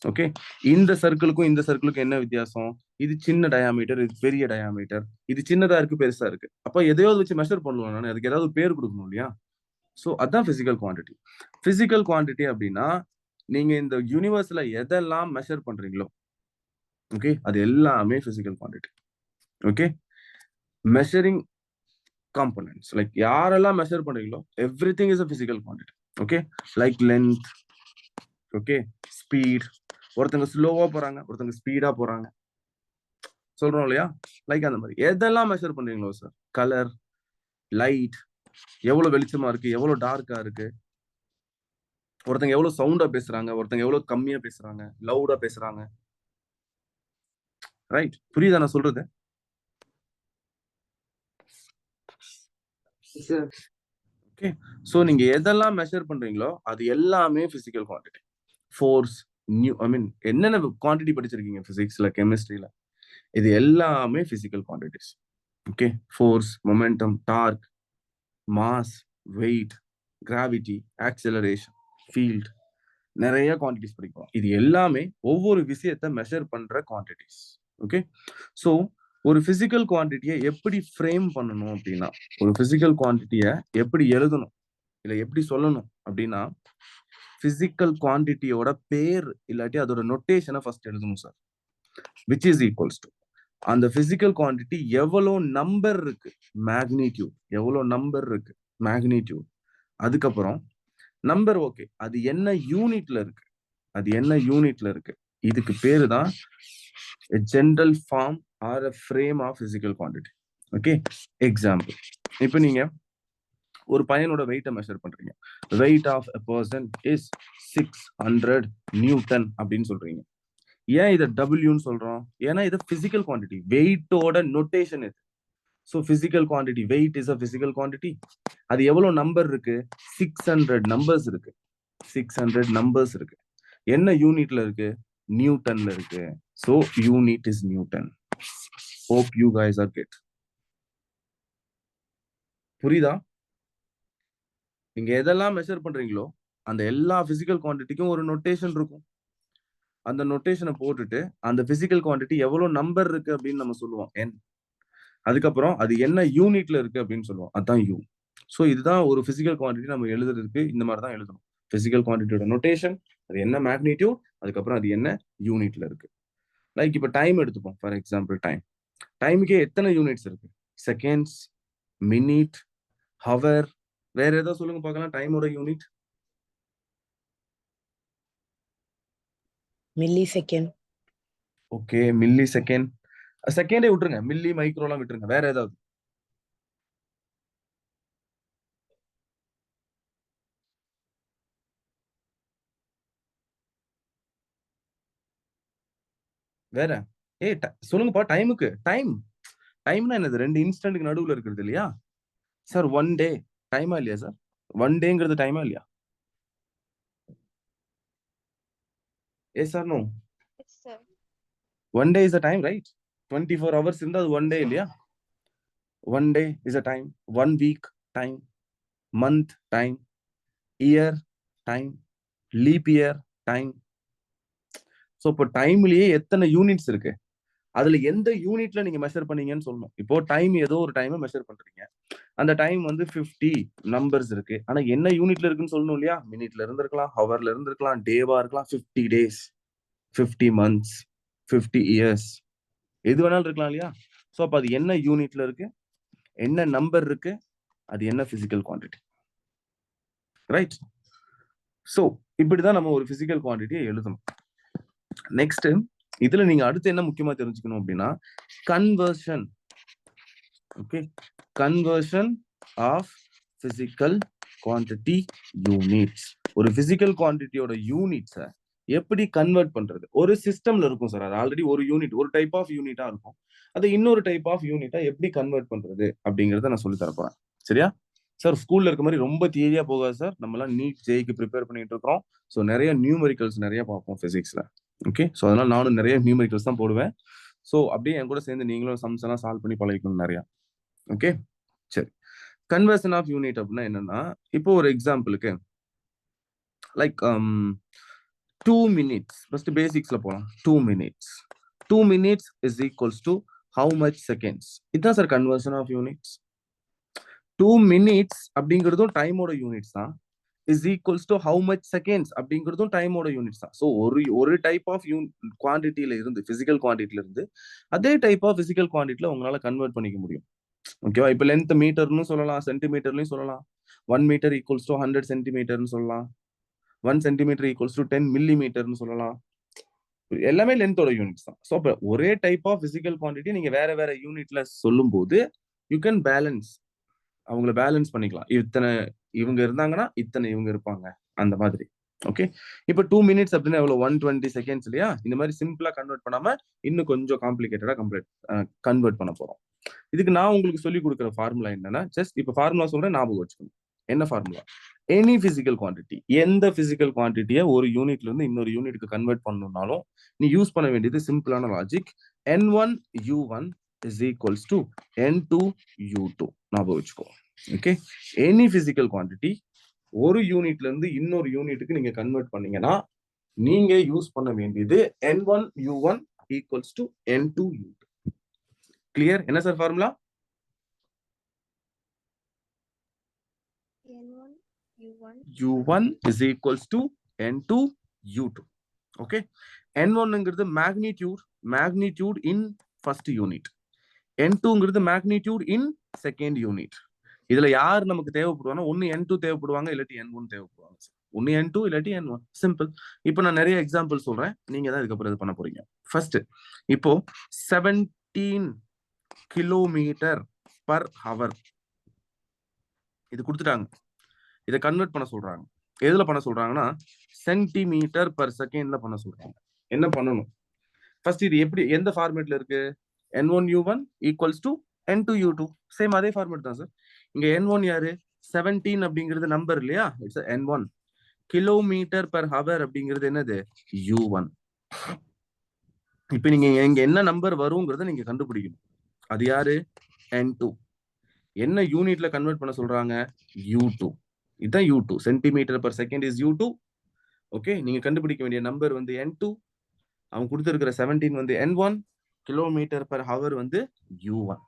ஓகே, இந்த சர்க்கிளுக்கும் இந்த சர்க்கிளுக்கும் என்ன வித்தியாசம்? இது சின்ன டயாமீட்டர், இது பெரிய டயாமீட்டர். இது சின்னதா இருக்கு, பெருசா இருக்கு. அப்ப எதையாவது வச்சு மெஷர் பண்ணுவோம், நான் அதுக்கு ஏதாவது பேர் கொடுக்கணும் இல்லையா? ஸோ அதான் பிசிக்கல் குவான்டிட்டி. பிசிக்கல் குவான்டிட்டி அப்படின்னா நீங்க இந்த யூனிவர்ஸ்ல எதெல்லாம் மெஷர் பண்றீங்களோ, ஓகே, அது எல்லாமே physical quantity. Okay, measuring components, like யாரெல்லாம் மெஷர் பண்றீங்களோ everything is a physical quantity. Okay, like length, okay, speed. ஒருத்தங்க ஸ்லோவா போறாங்க, ஒருத்தங்க ஸ்பீடா போறாங்க, சொல்றோம் இல்லையா? லைக் அந்த மாதிரி எதெல்லாம் மெஷர் பண்றீங்களோ சார், கலர், லைட், எவ்வளவு வெளிச்சமா இருக்கு, எவ்வளவு டார்க்கா இருக்கு, ஒருத்தங்க எவ்வளவு சவுண்டா பேசுறாங்க, ஒருத்தங்க எவ்வளவு கம்மியா பேசுறாங்க, லவுடா பேசுறாங்க. ரைட், புரியுதா நான் சொல்றது? சார் ஓகே, சோ நீங்க எதெல்லாம் மெஷர் பண்றீங்களோ அது எல்லாமே பிசிக்கல் குவான்டிட்டி. ஃபோர்ஸ், என்னென்ன குவான்டிட்டி படிச்சிருக்கீங்க பிசிக்ஸ்ல, கெமிஸ்ட்ரியில, இது எல்லாமே physical quantities. Okay, force, momentum, torque, mass, weight, gravity, acceleration, field, நிறைய குவான்டிட்டிஸ் படிக்கிறோம். இது எல்லாமே ஒவ்வொரு விஷயத்தை மெஷர் பண்ற குவான்டிட்டிஸ். ஓகே, ஸோ ஒரு பிசிக்கல் குவான்டிட்டியை எப்படி ஃப்ரேம் பண்ணணும் அப்படின்னா, ஒரு பிசிக்கல் குவான்டிட்டியை எப்படி எழுதணும் இல்லை எப்படி சொல்லணும் அப்படின்னா, பிசிக்கல் குவான்டிட்டியோட பேர் இல்லாட்டி அதோட நொட்டேஷனை ஃபர்ஸ்ட் எழுதணும் sir. Which is equals to அந்த பிசிக்கல் குவான்டிட்டி எவ்வளோ நம்பர் இருக்கு, மேக்னிடியூட், எவ்வளோ நம்பர் இருக்கு, மேக்னிடியூட். அதுக்கப்புறம் நம்பர், ஓகே, அது என்ன யூனிட்ல இருக்கு, அது என்ன யூனிட்ல இருக்கு. இதுக்கு பேரு தான் general form or a frame of physical quantity. Okay, example, இப்போ நீங்க ஒரு பையனோட வெயிட்டை மெஷர் பண்றீங்க. Weight of a person is 600 newton அப்படின்னு சொல்றீங்க. ஏன் இதை டபிள்யூன்னு சொல்றோம்? ஏன்னா இது பிசிக்கல் குவான்டிட்டி, வெயிட்டோட நொட்டேஷன் இது. So physical quantity, weight is a physical quantity. அது எவ்வளவு நம்பர் இருக்கு? 600 நம்பர்ஸ் இருக்கு. 600 நம்பர்ஸ் இருக்கு. என்ன யூனிட்ல இருக்கு? நியூட்டன்ல இருக்கு. So unit is Newton. Hope you guys are get. புரியுதா? நீங்க எதெல்லாம் மெஷர் பண்றீங்களோ அந்த எல்லா பிசிக்கல் குவான்டிட்டிக்கும் ஒரு நொட்டேஷன் இருக்கும். அந்த நொட்டேஷனை போட்டுட்டு அந்த பிசிக்கல் குவான்டிட்டி எவ்வளவு நம்பர் இருக்கு அப்படின்னு நம்ம சொல்லுவோம், என். அதுக்கப்புறம் அது என்ன யூனிட்ல இருக்கு அப்படின்னு சொல்லுவோம், அதுதான் யூ. ஸோ இதுதான் ஒரு பிசிக்கல் குவான்டிட்டி நம்ம எழுதுறதுக்கு இந்த மாதிரி தான் எழுதணும். பிசிக்கல் குவான்டிட்டியோட நொட்டேஷன், அது என்ன மேக்னிடியூட், அதுக்கப்புறம் அது என்ன யூனிட்ல இருக்கு. லைக் இப்போ டைம் எடுத்துப்போம். ஃபார் எக்ஸாம்பிள், டைமுக்கே எத்தனை யூனிட்ஸ் இருக்கு? Seconds, minute, hour. வேற ஏதாவது சொல்லுங்க பார்க்கலாம் டைமோட unit. Millisecond. Okay, millisecond. செகண்டே விட்டுருங்க, மில்லி, மைக்ரோலாம் விட்டுருங்க. வேற ஏதாவது? வேற சொல்லுங்கப்பா. டைமுக்கு டைம்னா என்னது? 2 இன்ஸ்டன்ட்க்கு நடுவுல இருக்கிறது இல்லையா சார்? 1 டே டைமா இல்லையா சார்? 1 டேங்கிறது டைமா இல்லையா? Yes or no? Yes, sir. 1 day is a time, right? 24 hours இருந்தா அது 1 day இல்லையா? 1 day is a time. 1 week time. Month time, year time, leap year time. So இப்போ டைம்லயே எத்தனை யூனிட்ஸ் இருக்கு, அதுல எந்த யூனிட்ல நீங்க மெஷர் பண்ணீங்கன்னு சொல்லணும். இப்போ டைம் ஏதோ ஒரு டைமை மெஷர் பண்றீங்க, அந்த டைம் வந்து 50 நம்பர்ஸ் இருக்கு, ஆனா என்ன யூனிட்ல இருக்குன்னு சொல்லணும் இல்லையா? மினிட்ல இருந்திருக்கலாம், ஹவர்ல இருந்திருக்கலாம், டேவா இருக்கலாம், 50 days, 50 months, 50 years, எது வேணாலும் இருக்கலாம் இல்லையா? ஸோ அப்போ அது என்ன யூனிட்ல இருக்கு, என்ன நம்பர் இருக்கு, அது என்ன பிசிக்கல் குவான்டிட்டி, ரைட்? ஸோ இப்படிதான் நம்ம ஒரு பிசிக்கல் குவான்டிட்டியை எழுதணும். நெக்ஸ்ட் இதுல நீங்க அடுத்து என்ன முக்கியமா தெரிஞ்சுக்கணும் அப்படின்னா, conversion. Okay, conversion of physical quantity units. ஒரு பிசிக்கல் குவான்டிட்டியோட யூனிட்ஸை எப்படி கன்வெர்ட் பண்றது? ஒரு சிஸ்டம்ல இருக்கும் சார், அது ஆல்ரெடி ஒரு யூனிட், ஒரு டைப் ஆஃப் யூனிட்டா இருக்கும், அதை இன்னொரு டைப் ஆஃப் யூனிட்டா எப்படி கன்வெர்ட் பண்றது அப்படிங்கறத நான் சொல்லி தரப்போறேன். சரியா சார்? ஸ்கூல்ல இருக்க மாதிரி ரொம்ப தியரியா போகாது சார். நம்மளாம் நீட் ஜேக்கு ப்ரிப்பேர் பண்ணிட்டு இருக்கோம். ஸோ நிறைய நியூமெரிக்கல்ஸ் நிறைய பார்ப்போம் பிசிக்ஸ்ல. ஓகே, ஸோ அதனால நானும் நிறைய நியூமெரிக்கல்ஸ் தான் போடுவேன். ஸோ அப்படியே என் கூட சேர்ந்து நீங்களும் சம்ஸ் எல்லாம் சால்வ் பண்ணி பழகிக்கணும் நிறையா. ஓகே, சரி. கன்வர்ஷன் ஆஃப் யூனிட் அப்படின்னா என்னன்னா, இப்போ ஒரு எக்ஸாம்பிளுக்கு லைக் 2 minutes, ஃபர்ஸ்ட் பேசிக்ஸ்ல போலாம். 2 minutes, 2 minutes is equals to how much seconds? இதுதான் sir conversion of units. 2 minutes அப்படிங்கிறதும் டைமோட யூனிட்ஸ் தான், is equals to how much seconds அப்படிங்கிறதும் டைமோட யூனிட்ஸ் தான். ஸோ ஒரு டைப் ஆஃப் குவான்டிட்டியில இருந்து, பிசிக்கல் குவான்டிட்டில இருந்து அதே டைப் ஆஃப் பிசிக்கல் குவான்டிட்டில உங்களால கன்வெர்ட் பண்ணிக்க முடியும். ஓகேவா? இப்போ லென்த் மீட்டர்னு சொல்லலாம், சென்டிமீட்டர்லையும் சொல்லலாம். 1 மீட்டர் ஈக்குவல்ஸ் டு 100 சென்டிமீட்டர்னு சொல்லலாம், 1 சென்டிமீட்டர் ஈக்குவல்ஸ் டு 10 மில்லிமீட்டர்னு சொல்லலாம். எல்லாமே லென்த்தோட யூனிட்ஸ் தான். ஸோ அப்போ ஒரே டைப் ஆஃப் பிசிக்கல் குவான்டிட்டி நீங்க வேற வேற யூனிட்ல சொல்லும் போது யூ கேன் பேலன்ஸ், அவங்கள பேலன்ஸ் பண்ணிக்கலாம். இத்தனை இவங்க இருந்தாங்கன்னா இத்தனை இவங்க இருப்பாங்க, அந்த மாதிரி. ஓகே, இப்போ 2 minutes அப்படின்னா எவ்வளவு? 120 seconds இல்லையா? இந்த மாதிரி சிம்பிளா கன்வெர்ட் பண்ணாம இன்னும் கொஞ்சம் காம்ப்ளிகேட்டடா கன்வெர்ட் பண்ண போறோம். இதுக்கு நான் உங்களுக்கு சொல்லி கொடுக்குற ஃபார்முலா என்னன்னா, ஜஸ்ட் இப்போ ஃபார்முலா சொல்றேன், ஞாபகம் வச்சுக்கணும். என்ன ஃபார்முலா? எனி பிசிக்கல் குவான்டிட்டி, எந்த பிசிக்கல் குவான்டிட்டியை ஒரு யூனிட்ல இருந்து இன்னொரு யூனிட்க்கு கன்வெர்ட் பண்ணணும்னாலும் நீ யூஸ் பண்ண வேண்டியது சிம்பிளான logic. N1U1 is equals to N2U2. ஞாபகம் வச்சுக்கோ. ஓகே, எனி பிசிக்கல் குவான்டிட்டி ஒரு யூனிட்ல இருந்து இன்னொரு யூனிட்டுக்கு நீங்க கன்வெர்ட் பண்ணீங்கன்னா நீங்க யூஸ் பண்ண வேண்டியது N1U1 equals to N2U2. Clear? என்ன sir formula? U1 is equals to N2U2. Okay, N1ங்கிறது மேக்னிடியூட் இன் ஃபர்ஸ்ட் யூனிட், N2ங்கிறது மேக்னிடியூட் இன் செகண்ட் யூனிட். இதுல யார் நமக்கு தேவைப்படுவாங்க? ஒன்னு N2 தேவைப்படுவாங்க, இல்லாட்டி N1 தேவைப்படுவாங்க. ஒன்னு N2 இல்லாட்டி N1, சிம்பிள். இப்போ நான் நிறைய எக்ஸாம்பிள் சொல்றேன், நீங்க தான் இதுக்கப்புறம் இது பண்ண போறீங்க. ஃபர்ஸ்ட் இப்போ 17 கிலோமீட்டர் பர் ஹவர் இது கொடுத்துட்டாங்க. இதை கன்வெர்ட் பண்ண சொல்றாங்க. எதுல பண்ண சொல்றாங்கன்னா சென்டிமீட்டர் பர் செகண்ட்ல பண்ண சொல்றாங்க. என்ன பண்ணணும்? ஃபர்ஸ்ட் இது எப்படி, எந்த ஃபார்மேட்ல இருக்கு? N1U1 equals to N2U2. Same அதே ஃபார்மேட் தான் சார். இங்க N1 யாரு? 17 அப்படிங்கிறது நம்பர் இல்லையா? It's N1. Kilometre per hour அப்படிங்கிறது என்னது? U1. இப்ப நீங்க இங்க என்ன நம்பர் வருங்கிறத நீங்க கண்டுபிடிக்கணும். அது யாரு? N2. என்ன யூனிட்ல கன்வெர்ட் பண்ண சொல்றாங்க? U2. இதுதான் U2. Centimetre per second is U2. Okay, நீங்க கண்டுபிடிக்க வேண்டிய நம்பர் வந்து N2. அவங்க கொடுத்திருக்கிற 17 வந்து N1. கிலோமீட்டர் பர் ஹவர் வந்து U1.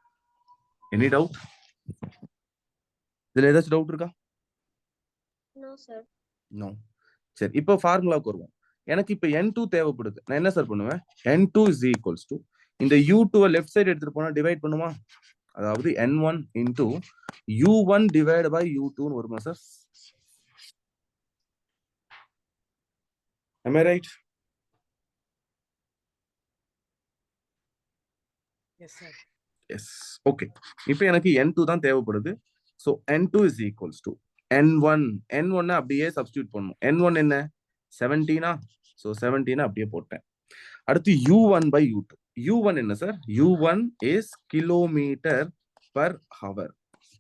Any doubt? இதுல ஏதாச்சும் டவுட் இருக்கா? No, sir. நோ. சரி, இப்போ ஃபார்முலாவுக்கு வருவோம். எனக்கு இப்போ N2 தேவைப்படுது. நான் என்ன சார் பண்ணுவேன்? N2 is equals to இந்த U2 லெஃப்ட் சைடு எடுத்துட்டு போனா டிவைட் பண்ணுமா? அதாவது N1 into U1 divided by U2 ன்னு வருமா sir? Am I right? Yes, sir. Yes. Okay. இப்போ எனக்கு N2 தான் தேவைப்படுது. So N2 is equals to N1. N1 அப்படியே சப்ஸ்டிட்யூட் பண்ணணும். N1 என்ன? 17. So 17 அப்படியே போட்டேன். அடுத்து U1 by U2. U1 என்ன sir? U1 is kilometre per hour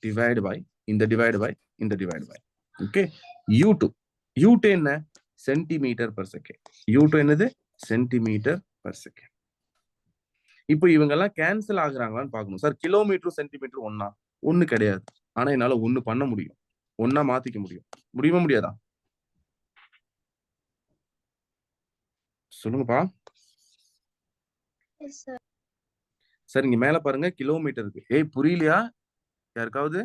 divide by இந்த டிவைட் பை இந்த டிவைட் பை. ஓகே, U2 என்ன? Centimetre per second. U2 என்னது? Centimetre per second. இப்போ இவங்க எல்லாம் கேன்சல் ஆகுறாங்களான்னு பார்க்கணும் சார். கிலோமீட்டர் சென்டிமீட்டர் ஒண்ணா? ஒண்ணு கிடையாது. ஆனா என்னால ஒண்ணு பண்ண முடியும். ஒண்ணா மாத்திக்க முடியும். முடியுமா முடியாதா? சொல்லுங்கப்பா. Yes, sir. சார் இங்க மேல பாருங்க கிலோமீட்டர் இருக்கு. ஏய் புரியலையா யாருக்காவது?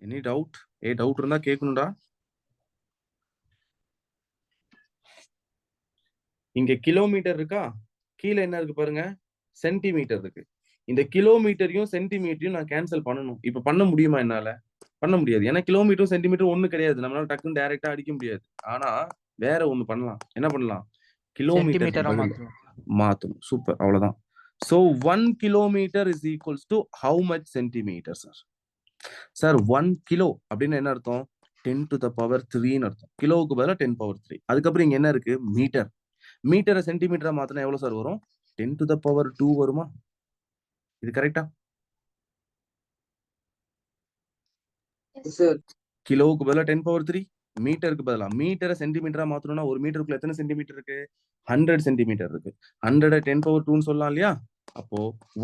Any doubt? டவுட் இருந்தா கேட்கணும்டா. இங்க கிலோமீட்டர் இருக்கா, கீழே என்ன இருக்கு பாருங்க, சென்டிமீட்டர் இருக்கு. இந்த கிலோமீட்டரையும் சென்டிமீட்டரையும் நான் கேன்சல் பண்ணணும். இப்ப பண்ண முடியுமா என்னால? பண்ண முடியாது. ஏன்னா கிலோமீட்டரும் சென்டிமீட்டரும் ஒண்ணு கிடையாது. நம்மளால டக்குன்னு டைரக்டா அடிக்க முடியாது. ஆனா வேற ஒண்ணு பண்ணலாம். என்ன பண்ணலாம்? கிலோமீட்டருக்கு சென்டிமீட்டரா பதில் மாத்தணும். மாத்தணும். சூப்பர், அவ்வளவுதான். So 1 kilometer is equals to how much centimeter, sir? Sir, 1 kilo அப்படின்னு என்ன அர்த்தம்? 10 to the power 3 ன்னு அர்த்தம். கிலோவுக்கு பதிலா 10 power 3. அதுக்கப்புறம் இங்க என்ன இருக்கு? மீட்டர். மீட்டரை சென்டிமீட்டரா மாத்தினா எவ்வளவு சார் வரும்? 10 to the power 2 வருமா? இது கரெக்டா? Yes, sir. கிலோவுக்கு பதிலா 10 power 3, மீட்டருக்கு பதிலா. மீட்டரை சென்டிமீட்டரா மாத்தணும்னா ஒரு மீட்டருக்குள்ள எத்தனை சென்டிமீட்டர் இருக்கு? 100 சென்டிமீட்டர் இருக்கு. 100 10 power 2 சொல்லலாம் இல்லையா? அப்போ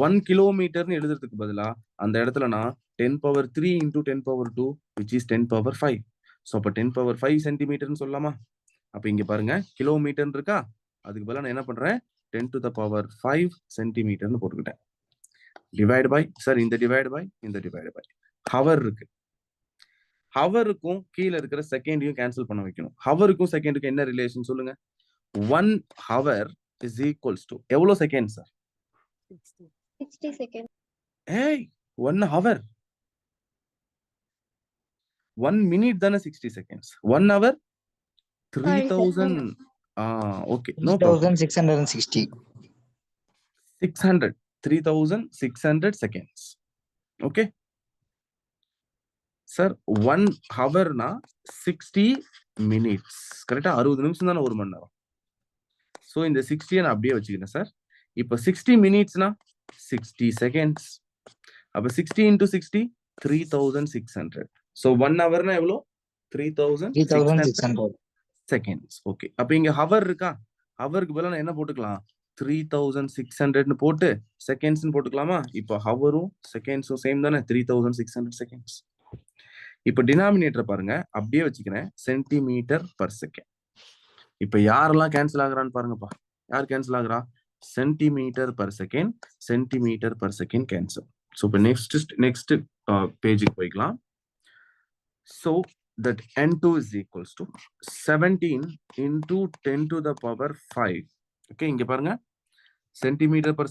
1 கிலோமீட்டர்னு எழுதுறதுக்கு பதிலா அந்த இடத்துல நான் 10 power 3 into 10 power 2 which is 10 power 5. So அப்போ 10 power 5 சென்டிமீட்டர்னு சொல்லலாமா? அப்ப இங்க பாருங்க கிலோமீட்டர் இருக்கா, அதுக்கு பதிலா நான் என்ன பண்றேன்? 10 to the power 5 சென்டிமீட்டர்னு போட்டுக்கிட்டேன். டிவைட் பை, சார் இந்த டிவைட் பை இந்த டிவைட் பை. ஹவர் இருக்கு, ஹவருக்கும் கீழே இருக்கிற செகண்டையும் கேன்சல் பண்ண வைக்கணும். ஹவருக்கும் செகண்டுக்கும் என்ன ரிலேஷன் சொல்லுங்க? 1 hour is equals to எவ்வளவு செகண்ட் சார்? 60 seconds. ஏய் 1 hour, 1 minute தானே 60 seconds. 1 hour 3000. Okay, no problem. 3660. 600, 3600 seconds. Okay sir, 1 ஹவர்னா 60 minutes. கரெக்டா? 60 நிமிஷம் தானே ஒரு மணி நேரம். ஸோ இந்த 60 நான் அப்படியே வச்சுக்கிறேன் சார். இப்போ 60 மினிட்ஸ்னா 60 செகண்ட்ஸ். அப்போ 60 into 60 3600. ஸோ 1 ஹவர்னா எவ்வளோ? 3600 செகண்ட்ஸ். ஓகே, அப்போ இங்க ஹவர் இருக்கா, ஹவருக்கு பதிலா நான் என்ன போட்டுக்கலாம்? 3600ன்னு போட்டு செகண்ட்ஸ்னு போட்டுக்கலாமா? இப்போ ஹவரும் செகண்ட்ஸும் சேம் தானே, 3600 செகண்ட்ஸ். இப்போ டினாமினேட்டர் பாருங்க, அப்படியே வச்சுக்கிறேன், சென்டிமீட்டர் பர் செகண்ட். இப்போ யாரெல்லாம் கேன்சல் ஆகுறான்னு பாருங்கப்பா. யார் கேன்சல் ஆகுறா? Centimetre per second, centimetre per second cancel. So இப்போ நெக்ஸ்ட் பேஜுக்கு போய்க்கலாம். So that n2 is equals to 17 into 10 to the power 5. Okay, இங்க பாருங்க சென்டிமீட்டர் பர்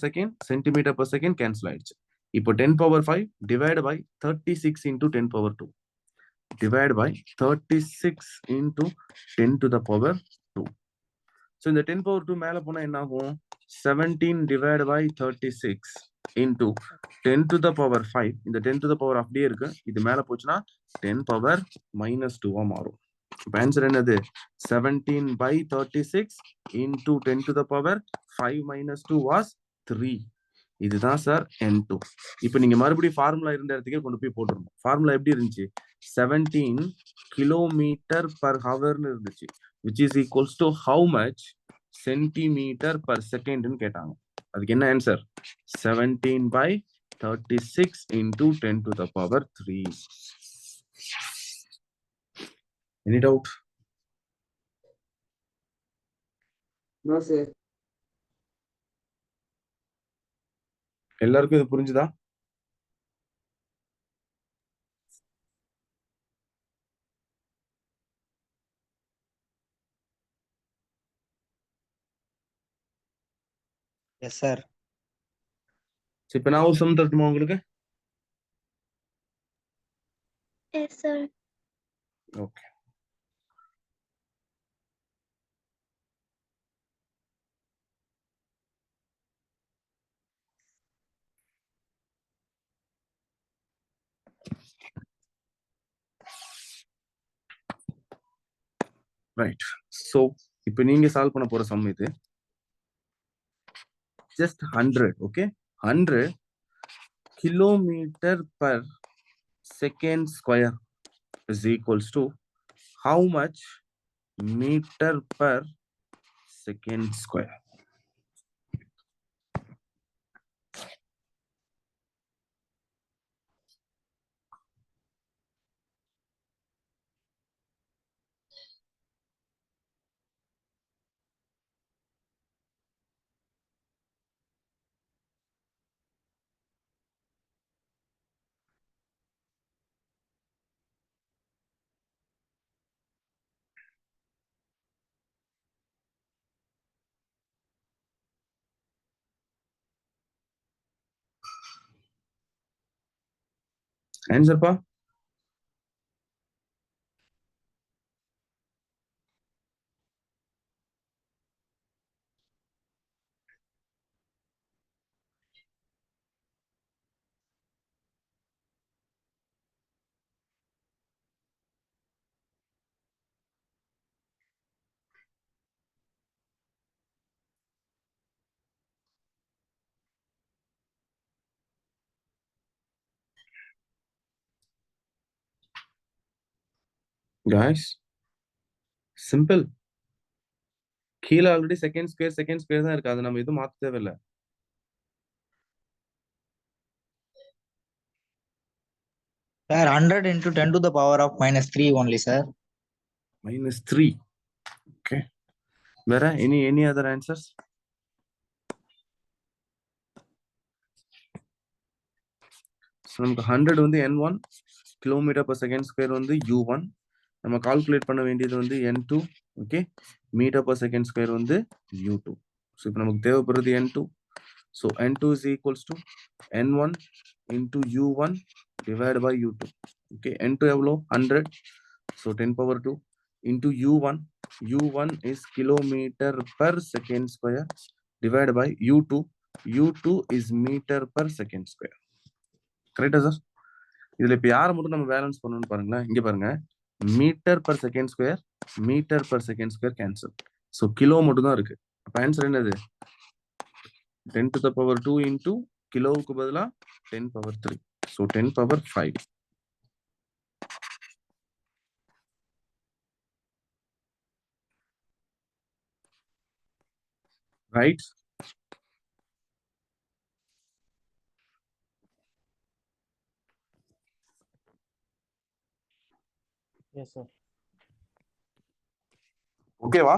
செகண்ட் கேன்சல் ஆயிடுச்சு. இப்போ 10 power 5 divide by 36 into 10 power 2 divide by 36 into 10 to the power 2. So இந்த 10 power 2 மேல போனா என்ன ஆகும்? 17 divide by 36 into 10 to the power 5. இந்த 10 to the power அப்படியே இருக்கு, இது மேல போச்சுன்னா 10 பவர் -2 மாறும். இப்போ ஆன்சர் என்னது? 17 by 36 into 10 to the power 5 - 2 was 3. இதுதான் சார் n2. இப்போ நீங்க மறுபடியும் ஃபார்முலா இருந்த இடத்துக்கே கொண்டு போய் போட்டுருணும். ஃபார்முலா எப்படி இருந்துச்சு? 17 கிலோமீட்டர் பர் ஹவர்னு இருந்துச்சு, which is equals to how much centimetre per செகண்ட்னு கேட்டாங்க. அதுக்கு என்ன answer? 17 by 36 into 10 to the power 3. Any doubt? No, sir. எல்லாருக்கும் இது புரிஞ்சுதா? Yes, sir. இப்ப நான் ஒரு சம் தரட்டுமா உங்களுக்கு? Yes, sir. Okay, right. So இப்போ நீங்க சால்வ் பண்ண போற சம் இது just 100. Okay, 100 kilometer per second square is equals to how much meter per second square? ஆன்சர்ப்பா? guys, simple. கீழே ஆல்ரெடி செகண்ட் ஸ்கொயர் தான் இருக்கு. அதை நம்ம எதுவும் மாத்த தேவையில்லை. Sir, 100 into 10 to the power of -3 only, sir. -3. Okay. வேற எனி அதர் ஆன்சர்ஸ்? நமக்கு 100 வந்து n1, kilometre per second square வந்து u1. நம்ம கால்குலேட் பண்ண வேண்டியது வந்து n2, okay, metre per second square வந்து u2. ஸோ இப்போ நமக்கு தேவைப்படுறது n2. So n2 is equals to n1 into u1 divided by u2. Okay, n2 எவ்வளோ? 100. So 10 power 2 into u1. u1 is kilometer per second square divided by u2. u2 is meter per second square. கரெக்டா sir? இதுல இப்ப யாரை மட்டும் நம்ம balance பண்ணணும்னு பாருங்களேன். இங்க பாருங்க, metre per second square, metre per second square cancel. So kilo மட்டும் தான் இருக்கு. அப்ப ஆன்சர் என்னது? 10 to the power 2 into கிலோவுக்கு பதிலா 10 power 3. So 10 power 5. Right? Yes, sir. ஓகேவா?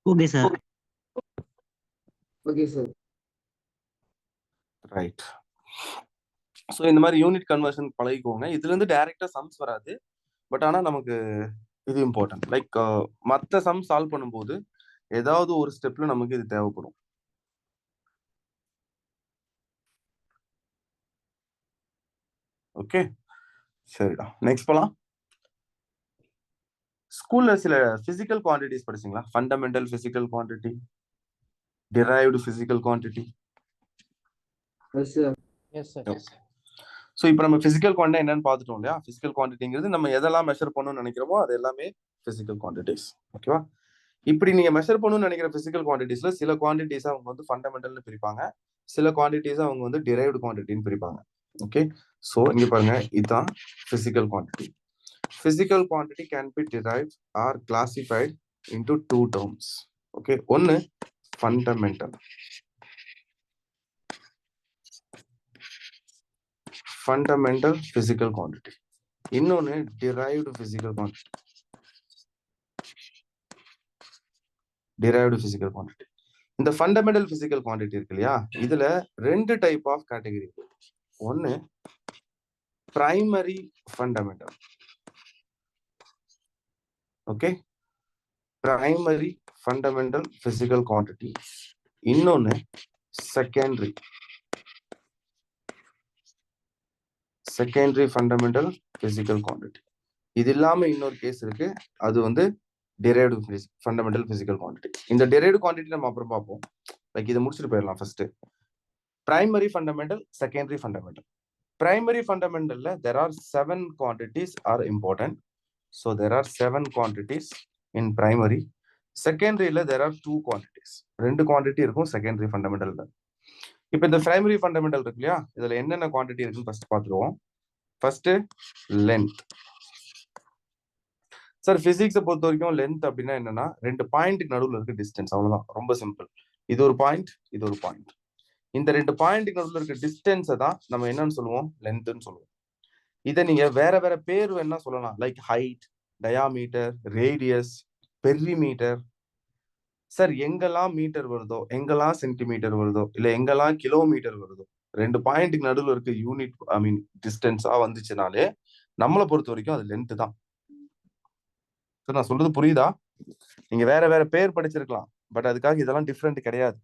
Okay, sir. Okay, sir. Right. So இந்த மாதிரி யூனிட் கன்வர்ஷன் பழகிக்கோங்க. இதுல இருந்து டைரக்டா சம்ஸ் வராது. பட் ஆனா நமக்கு இது இம்பார்ட்டன்ட். லைக் மற்ற சம் சால்வ் பண்ணும்போது ஏதாவது ஒரு ஸ்டெப்ல நமக்கு இது தேவைப்படும். ஓகே, சரிடா. நெக்ஸ்ட் போலாம். ஸ்கூல்ல சில பிசிக்கல் குவான்டிட்டிஸ் படிச்சீங்களா? Fundamental physical quantity, derived physical quantity. Yes, sir. Yes, sir. So இப்போ நம்ம பிசிக்கல் குவான்டிட்டி என்னன்னு பார்த்துட்டோம் இல்லையா? பிசிக்கல் குவான்டிட்டிங்கிறது நம்ம எதெல்லாம் மெஷர் பண்ணணும்னு நினைக்கிறோமோ அது எல்லாமே பிசிக்கல் குவான்டிட்டிஸ். ஓகேவா? இப்படி நீங்க மெஷர் பண்ணணும்னு நினைக்கிற பிசிக்கல் குவான்டிட்டிஸ்ல சில குவான்டிட்டிஸ் அவங்க வந்து ஃபண்டமெண்டல்னு பிரிப்பாங்க, சில குவான்டிட்டிஸ் அவங்க வந்து டிரைவ்டு குவான்டிட்டின்னு பிரிப்பாங்க. ஓகே, ஸோ இங்க பாருங்க, இதுதான் physical quantity. Physical quantity can be derived or classified into two terms. Okay, one fundamental. Fundamental physical quantity. இன்னொன்னு derived physical quantity. Derived physical quantity. இந்த fundamental physical quantity இருக்கு இல்லையா? இதுல ரெண்டு டைப் ஆஃப் கேட்டகரி. ஒன்னு primary fundamental. Okay, primary fundamental physical quantity. இன்னொன்னு secondary fundamental physical quantity. இது இல்லாம இன்னொரு கேஸ் இருக்கு, அது வந்து derived fundamental physical quantity. இந்த derived quantity நம்ம அப்புறம் பார்ப்போம். லைக் இதை முடிச்சுட்டு போயிடலாம். First primary fundamental, secondary fundamental. Primary fundamental there are 7 quantities are important. So there are 7 quantities in primary. Secondary there are 2 quantities. ரெண்டு குவான்டிட்டி இருக்கும் secondary fundamental. இப்போ இந்த பிரைமரி ஃபண்டமெண்டல் இருக்கு இல்லையா? இதுல என்னென்ன குவான்டிட்டி இருக்குன்னு ஃபர்ஸ்ட் பார்த்துருவோம். First length. சார் பிசிக்ஸை பொறுத்த வரைக்கும் லென்த் அப்படின்னா என்னன்னா, ரெண்டு பாயிண்ட்டுக்கு நடுவில் இருக்க டிஸ்டன்ஸ், அவ்வளவுதான். ரொம்ப சிம்பிள். இது ஒரு பாயிண்ட், இது ஒரு பாயிண்ட். இந்த ரெண்டு பாயிண்ட்டுக்கு நடுவில் இருக்க டிஸ்டன்ஸை தான் நம்ம என்னன்னு சொல்லுவோம்? லென்த்னு சொல்லுவோம். இதை நீங்க வேற வேற பேர் வேணா சொல்லலாம். Like height, diameter, radius, perimeter. Sir எங்கெல்லாம் மீட்டர் வருதோ, எங்கெல்லாம் சென்டிமீட்டர் வருதோ, இல்ல எங்கெல்லாம் கிலோமீட்டர் வருதோ, ரெண்டு பாயிண்ட்டுக்கு நடுவில் இருக்க யூனிட் டிஸ்டன்ஸா வந்துச்சுனாலே நம்மளை பொறுத்த வரைக்கும் அது லென்த் தான். சார் நான் சொல்றது புரியுதா? நீங்க வேற வேற பேர் படிச்சிருக்கலாம், பட் அதுக்காக இதெல்லாம் டிஃப்ரெண்ட் கிடையாது.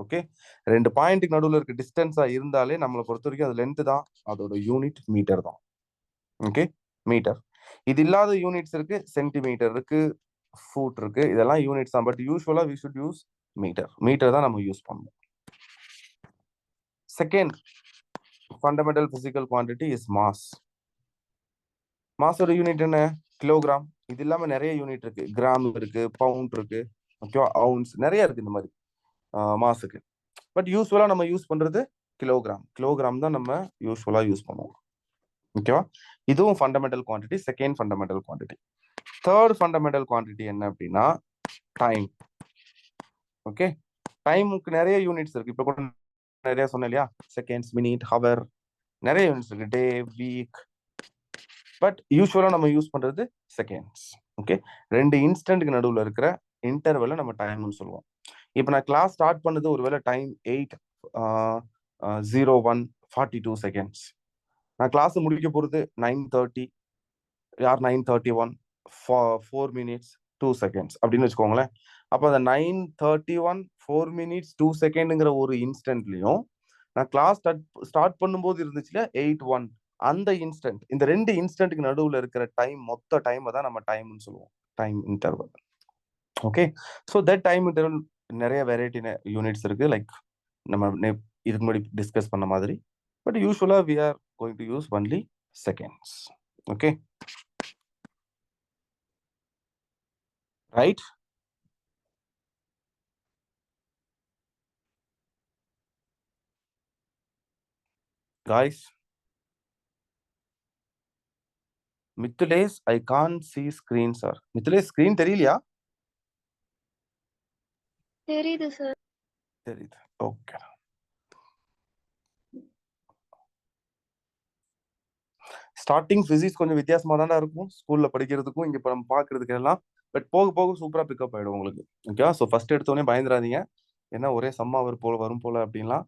ஓகே, 2 பாயிண்ட்டுக்கு நடுவில் இருக்க டிஸ்டன்ஸா இருந்தாலே நம்மளை பொறுத்த வரைக்கும் அது லென்த் தான், அதோட யூனிட் மீட்டர் தான். Okay, metre. இது இல்லாத யூனிட்ஸ் இருக்கு, சென்டிமீட்டர் இருக்கு, ஃபுட் இருக்கு, இதெல்லாம் யூனிட்ஸ் தான். But usually we should use metre. Metre தான் நம்ம யூஸ் பண்ணுவோம். Second fundamental physical quantity is mass. மாஸோட யூனிட் என்ன? கிலோகிராம். இது இல்லாம நிறைய யூனிட் இருக்கு, கிராம் இருக்கு, பவுண்ட் இருக்கு, ஓகேவா, அவுன்ஸ், நிறைய இருக்கு இந்த மாதிரி மாஸுக்கு. பட் யூஸ்வலா நம்ம யூஸ் பண்றது கிலோகிராம். கிலோகிராம் தான் நம்ம யூஸ்வலா யூஸ் பண்ணுவோம். ஓகேவா, இதுவும் fundamental quantity, second fundamental quantity. Third fundamental quantity என்ன அப்படின்னா டைம். ஓகே, டைமுக்கு நிறைய யூனிட்ஸ் இருக்கு. இப்போ கூட நிறைய சொன்னேன் இல்லையா, செகண்ட்ஸ், மினிட், ஹவர், நிறைய யூனிட்ஸ் இருக்கு, டே, வீக். பட் யூஸ்வலா நம்ம யூஸ் பண்றது செகண்ட்ஸ். ஓகே, 2 இன்ஸ்டன்ட்க்கு நடுவில் இருக்கிற இன்டர்வெல்ல நம்ம டைம்னு சொல்லுவோம். இப்போ நான் கிளாஸ் ஸ்டார்ட் பண்ணது ஒருவேளை டைம் 8:01:42 செகண்ட்ஸ். நான் கிளாஸ் முடிக்க போறது 9:30 யார் 9:31 4 minutes 2 seconds அப்படின்னு வச்சுக்கோங்களேன். அப்போ அந்த 9:31 4 minutes 2 secondங்கிற ஒரு இன்ஸ்டன்ட்லயும் நான் கிளாஸ் ஸ்டார்ட் பண்ணும்போது இருந்துச்சுல 8:01 அந்த இன்ஸ்டன்ட், இந்த 2 இன்ஸ்டன்ட்க்கு நடுவில் இருக்கிற டைம், மொத்த டைமை தான் நம்ம டைம்னு சொல்லுவோம், time interval. Okay, so that time interval நிறைய வெரைட்டி யூனிட்ஸ் இருக்கு, லைக் நம்ம இதுக்கு முன்னாடி டிஸ்கஸ் பண்ண மாதிரி. But usually we are going to use only seconds. Okay, right. Guys, Mithulesh, I can't see screen, sir. Mithulesh, screen தெரியலையா? தெரியுது சார். தெரியுது, ஓகே. ஸ்டார்டிங் பிசிக்ஸ் கொஞ்சம் வித்தியாசமா தான் இருக்கும் ஸ்கூல்ல படிக்கிறதுக்கும் இங்க நம்ம பாக்குறதுக்கு எல்லாம். பட் போக போக சூப்பரா பிக்கப் ஆயிடும் உங்களுக்கு. ஓகேவா, ஸோ ஃபர்ஸ்ட் எடுத்தோடனே பயந்துராதீங்க, ஏன்னா ஒரே சம்மா வரும் போல அப்படின்லாம்.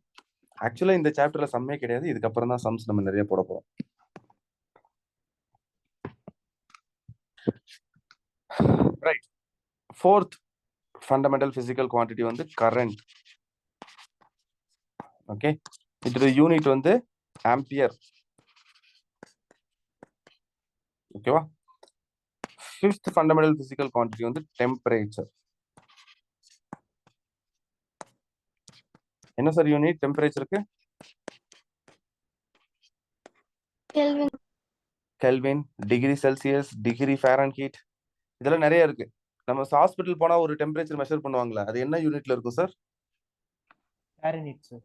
ஆக்சுவலா இந்த சாப்டர்ல சம்மே கிடையாது, இதுக்கப்புறம் தான் சம்ஸ் நம்ம நிறைய போட போறோம். Right, fourth fundamental physical quantity வந்து கரண்ட். ஓகே, இதோட யூனிட் வந்து ஆம்பியர். ஓகேவா, ஃபிஃப்த் ஃபண்டமெண்டல் பிசிக்கல் குவான்டிட்டி வந்து டெம்பரேச்சர். என்ன சார் யூனிட் டெம்பரேச்சருக்கு? Kelvin. Kelvin, degree Celsius, degree Fahrenheit, இதெல்லாம் நிறைய இருக்கு. நம்ம ஹாஸ்பிட்டல் போனா ஒரு டெம்பரேச்சர் மெஷர் பண்ணுவாங்களா, அது என்ன யூனிட்ல இருக்கும் sir? Fahrenheit sir.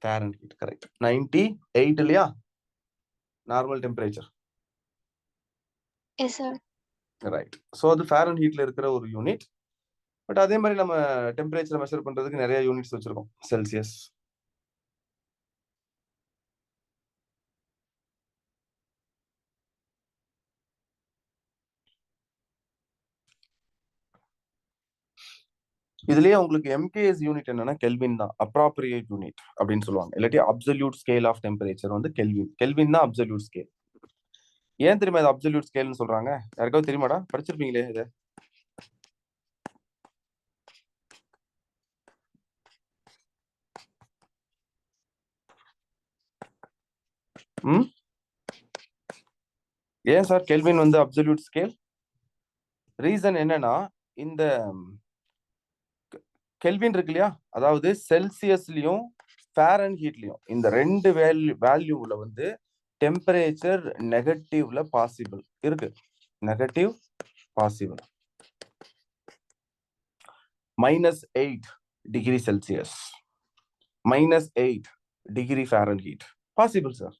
Fahrenheit, correct. 98 இல்லையா normal temperature? S sir. Right, so அது ஃபாரன்ஹீட்ல இருக்கிற ஒரு யூனிட். பட் அதே மாதிரி நம்ம டெம்பரேச்சர் மெஷர் பண்றதுக்கு நிறைய யூனிட்ஸ் வச்சிருக்கோம். செல்சியஸ், இதுலயே உங்களுக்கு எம்கேஎஸ் யூனிட் என்னன்னா கெல்வின் தான், அப்ராப்ரியேட் யூனிட் அப்படின்னு சொல்லுவாங்க. இல்லாட்டி அப்சல்யூட் ஸ்கேல் ஆஃப் டெம்பரேச்சர் வந்து கெல்வின். கெல்வின் தான் அப்சல்யூட் ஸ்கேல். ஏன் தெரியுமா இது அப்சல்யூட் ஸ்கேல்னு சொல்றாங்க? யாருக்காவது தெரியுமாடா? படிச்சிருப்பீங்களே இது. ஏன் சார் கெல்வின் வந்து அப்சல்யூட் ஸ்கேல்? ரீசன் என்னன்னா, இந்த கெல்வின் இருக்கு இல்லையா, அதாவது செல்சியஸ்லயும் ஃபாரன்ஹீட்லயும் இந்த 2 வேல்யூல வந்து டெம்பரேச்சர் நெகட்டிவ்ல பாசிபிள் இருக்கு. Negative possible. -8 degree Celsius, -8 degree Fahrenheit possible sir.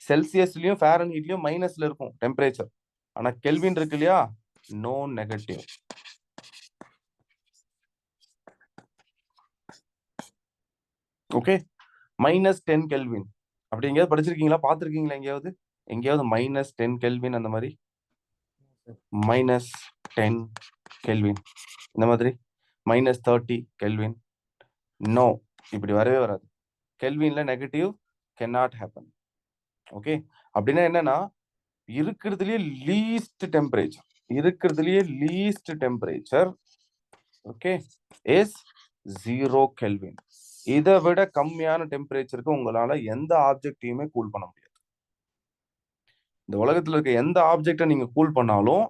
செல்சியஸ்லயும் ஃபாரன்ஹீட்லயும் மைனஸ்ல இருக்கும் டெம்பரேச்சர். ஆனா கெல்வின் இருக்கு இல்லையா, நோ நெகட்டிவ். ஓகே, -10 கெல்வின் அப்படி எங்கேயாவது படிச்சிருக்கீங்களா, பார்த்துருக்கீங்களா எங்கேயாவது? -10 கெல்வின் அந்த மாதிரி, -10 கெல்வின் இந்த மாதிரி, -30 கெல்வின், நோ, இப்படி வரவே வராது. கெல்வின்ல நெகட்டிவ் cannot happen. ஓகே, அப்படின்னா என்னன்னா, இருக்கிறதுலயே least temperature okay is 0 kelvin. இதை விட கம்மியான டெம்பரேச்சருக்கு உங்களால எந்த ஆப்ஜெக்டையுமே கூல் பண்ண முடியாது. இந்த உலகத்துல இருக்க எந்த ஆப்ஜெக்டை நீங்க கூல் பண்ணாலும்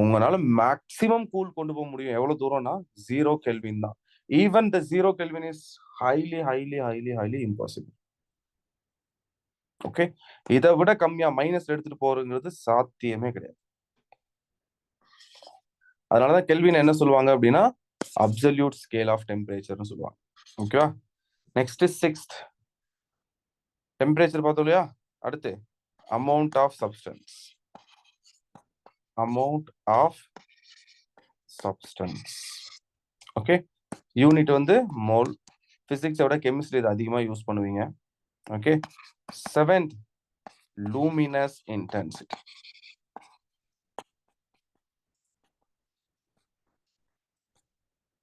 உங்களால மேக்சிமம் கூல் கொண்டு போக முடியும். எவ்வளவு தூரம்னா 0 கெல்வின் தான். Even the 0 kelvin is highly impossible. Okay, இதை விட கம்மியா மைனஸ் எடுத்துட்டு போறதுங்கிறது சாத்தியமே கிடையாது. அதனாலதான் கெல்வின் என்ன சொல்லுவாங்க அப்படின்னா அப்சல்யூட் ஸ்கேல் ஆஃப் டெம்பரேச்சர்னு சொல்லுவாங்க. ஓகேவா? நெக்ஸ்ட் 6th டெம்பரேச்சர் பார்த்தோம் இல்லையா? அடுத்து amount of substance. Okay, unit வந்து மோல். பிசிக்ஸை விட கெமிஸ்ட்ரி இது அதிகமா யூஸ் பண்ணுவீங்க. Okay, 7th luminous intensity.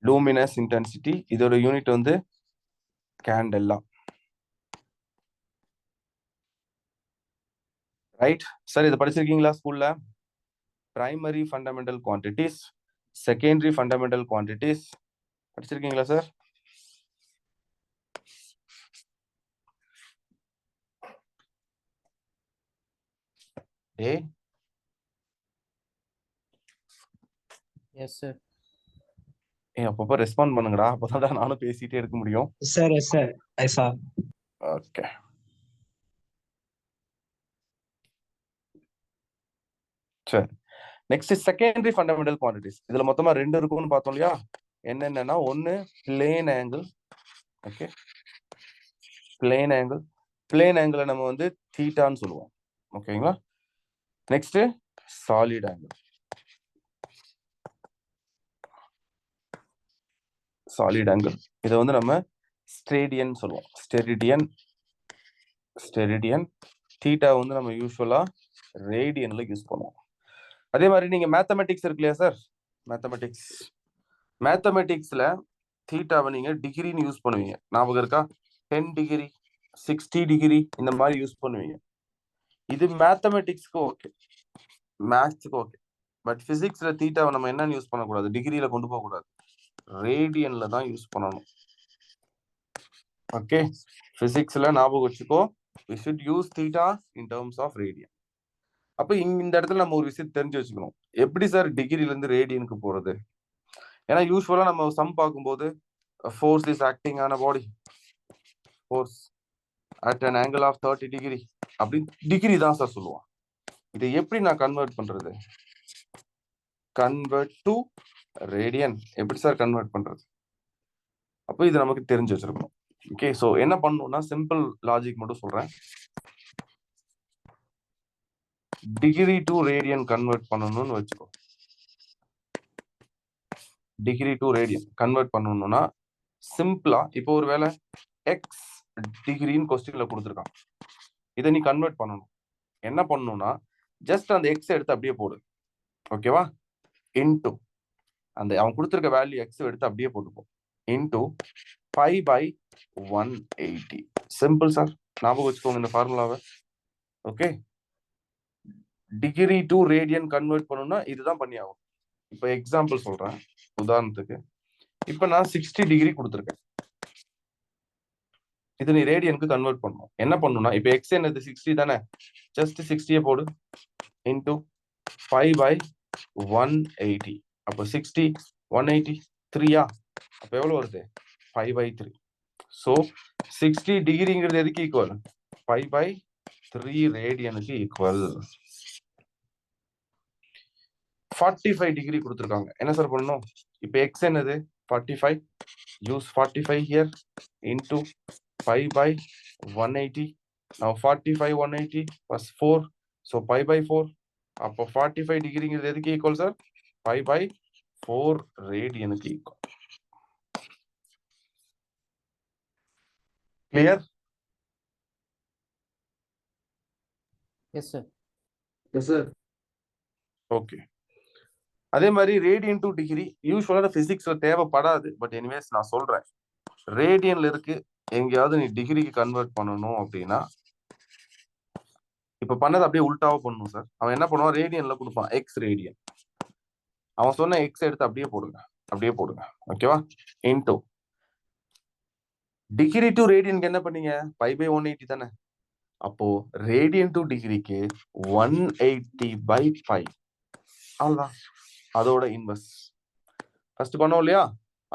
Luminous intensity இதோட யூனிட் வந்து கேண்டெல்லா. ரைட் சார், இதை படிச்சிருக்கீங்களா ஸ்கூல்ல? Primary fundamental quantities, secondary fundamental quantities படிச்சிருக்கீங்களா சார்? Yes sir. அப்பப்போ ரெஸ்பாண்ட் பண்ணுங்கடா, அப்பதான் நானும் பேசிட்டே இருக்க முடியும். Yes sir, I saw. Okay, சரி. Next secondary fundamental quantities. இதுல மொத்தமா 2 இருக்கும்னு பார்த்தோம் இல்லையா? என்னென்னா, ஒன்னு plane angle. Okay, plane angle. Plane angle நம்ம வந்து தீட்டான்னு சொல்லுவோம். ஓகேங்களா? Next solid angle. Solid angle இதை வந்து நம்ம ஸ்டெரிடியன் சொல்லுவோம். ஸ்டெரிடியன். தீட்டா வந்து நம்ம யூஸ்வலா ரேடியன்ல யூஸ் பண்ணுவோம். அதே மாதிரி நீங்க மேத்தமெட்டிக்ஸ் இருக்கு இல்லையா சார்? மேத்தமெட்டிக்ஸ்ல தீட்டாவை நீங்க டிகிரின்னு யூஸ் பண்ணுவீங்க. ஞாபகம் இருக்கா? 10 டிகிரி, 60 டிகிரி இந்த மாதிரி யூஸ் பண்ணுவீங்க. இது மேத்தமெட்டிக்ஸ்க்கு ஓகே, மேத்ஸ்க்கு ஓகே. பட் பிசிக்ஸ்ல தீட்டாவை நம்ம என்னன்னு யூஸ் பண்ணக்கூடாது, டிகிரியில கொண்டு போக கூடாது, ரேடியன்ல தான் யூஸ் பண்ணணும். ஓகே, பிசிக்ஸ்ல ஞாபகம் வச்சுக்கோ, we should use theta in terms of radian. அப்ப இந்த இடத்துல நம்ம ஒரு விஷயம் தெரிஞ்சு வச்சுக்கணும். எப்படி சார் டிகிரில இருந்து ரேடியனுக்கு போறது? ஏன்னா யூஸ்வலா நம்ம சம் பார்க்கும்போது force is acting on a body, force at an angle of 30 degree அப்படி டிகிரி தான் சார் சொல்லுவோம். இதை எப்படி நான் கன்வெர்ட் பண்றது? கன்வெர்ட் டு ரேடியன் எப்படி சார் கன்வெர்ட் பண்றது? அப்போ இது நமக்கு தெரிஞ்சு வச்சிருக்கணும். ஓகே, ஸோ என்ன பண்ணணும்னா சிம்பிள் லாஜிக் மட்டும் சொல்றேன். டிகிரி டு ரேடியன் கன்வெர்ட் பண்ணணும்னு வச்சுக்கோ. டிகிரி டு ரேடியன் கன்வெர்ட் பண்ணணும்னா சிம்பிளா இப்போ ஒரு வேளை எக்ஸ் டிகிரின்னு கொஸ்டின்ல கொடுத்துருக்கான். இதை நீ கன்வெர்ட் பண்ணணும். என்ன பண்ணணும்னா ஜஸ்ட் அந்த எக்ஸ் எடுத்து அப்படியே போடு. ஓகேவா? இன்டூ அந்த அவன் கொடுத்துருக்க வேல்யூ எக்ஸ் எடுத்து அப்படியே போட்டுப்போம். இன்டூ 5/180. சிம்பிள் சார், ஞாபகம் வச்சுக்கோங்க இந்த ஃபார்முலாவை. Okay, degree to radian convert பண்ணணும்னா இதுதான் பண்ணி ஆகும். இப்போ எக்ஸாம்பிள் சொல்றேன். உதாரணத்துக்கு இப்போ நான் 60 டிகிரி கொடுத்துருக்கேன். இது நீ ரேடியனுக்கு கன்வெர்ட் பண்ணணும். என்ன பண்ணணும்னா இப்போ எக்ஸ் என்னது 60 தானே, ஜஸ்ட் 60 போடு இன்டூ 5/180. அப்போ 60 180 3யா? அப்போ எவ்வளவு வருது? 5/3. ஸோ 60 டிகிரிங்கிறது எதுக்கு ஈக்குவல்? 5/3 ரேடியனுக்கு ஈக்குவல். 45 டிகிரி கொடுத்துருக்காங்க. என்ன சார் பண்ணணும்? இப்போ எக்ஸ் என்னது 45. Use 45 here into 5/180. now 45 180 plus 4, so 5/4. அப்போ 45 டிகிரிங்கிறது எதுக்கு ஈக்குவல் சார்? 5/4 ரேடியனுக்கு equal. Clear? Yes sir. Yes sir. Okay, அதே மாதிரி ரேடியன் டு டிகிரி யூஸ்வலான பிசிக்ஸ்ல தேவைப்படாது. பட் எனிவேஸ் நான் சொல்றேன், ரேடியன்ல இருக்கு. எங்கேயாவது நீ டிகிரிக்கு கன்வெர்ட் பண்ணணும் அப்படின்னா இப்ப பண்ணது அப்படியே உல்டாவா பண்ணணும் சார். அவன் என்ன பண்ணுவான்? ரேடியன்ல கொடுப்பான் எக்ஸ் ரேடியன். அவன் சொன்ன எக்ஸ் எடுத்து அப்படியே போடுங்க. ஓகேவா? இன்டூ டிகிரி டு ரேடியனுக்கு என்ன பண்ணீங்க? பை பை 180 தானே. அப்போ ரேடியன் டு டிகிரிக்கு 180 பை பை. அவ்வளவுதான். அதோட இன்வெர்ஸ் ஃபர்ஸ்ட் பண்ணோம் இல்லையா,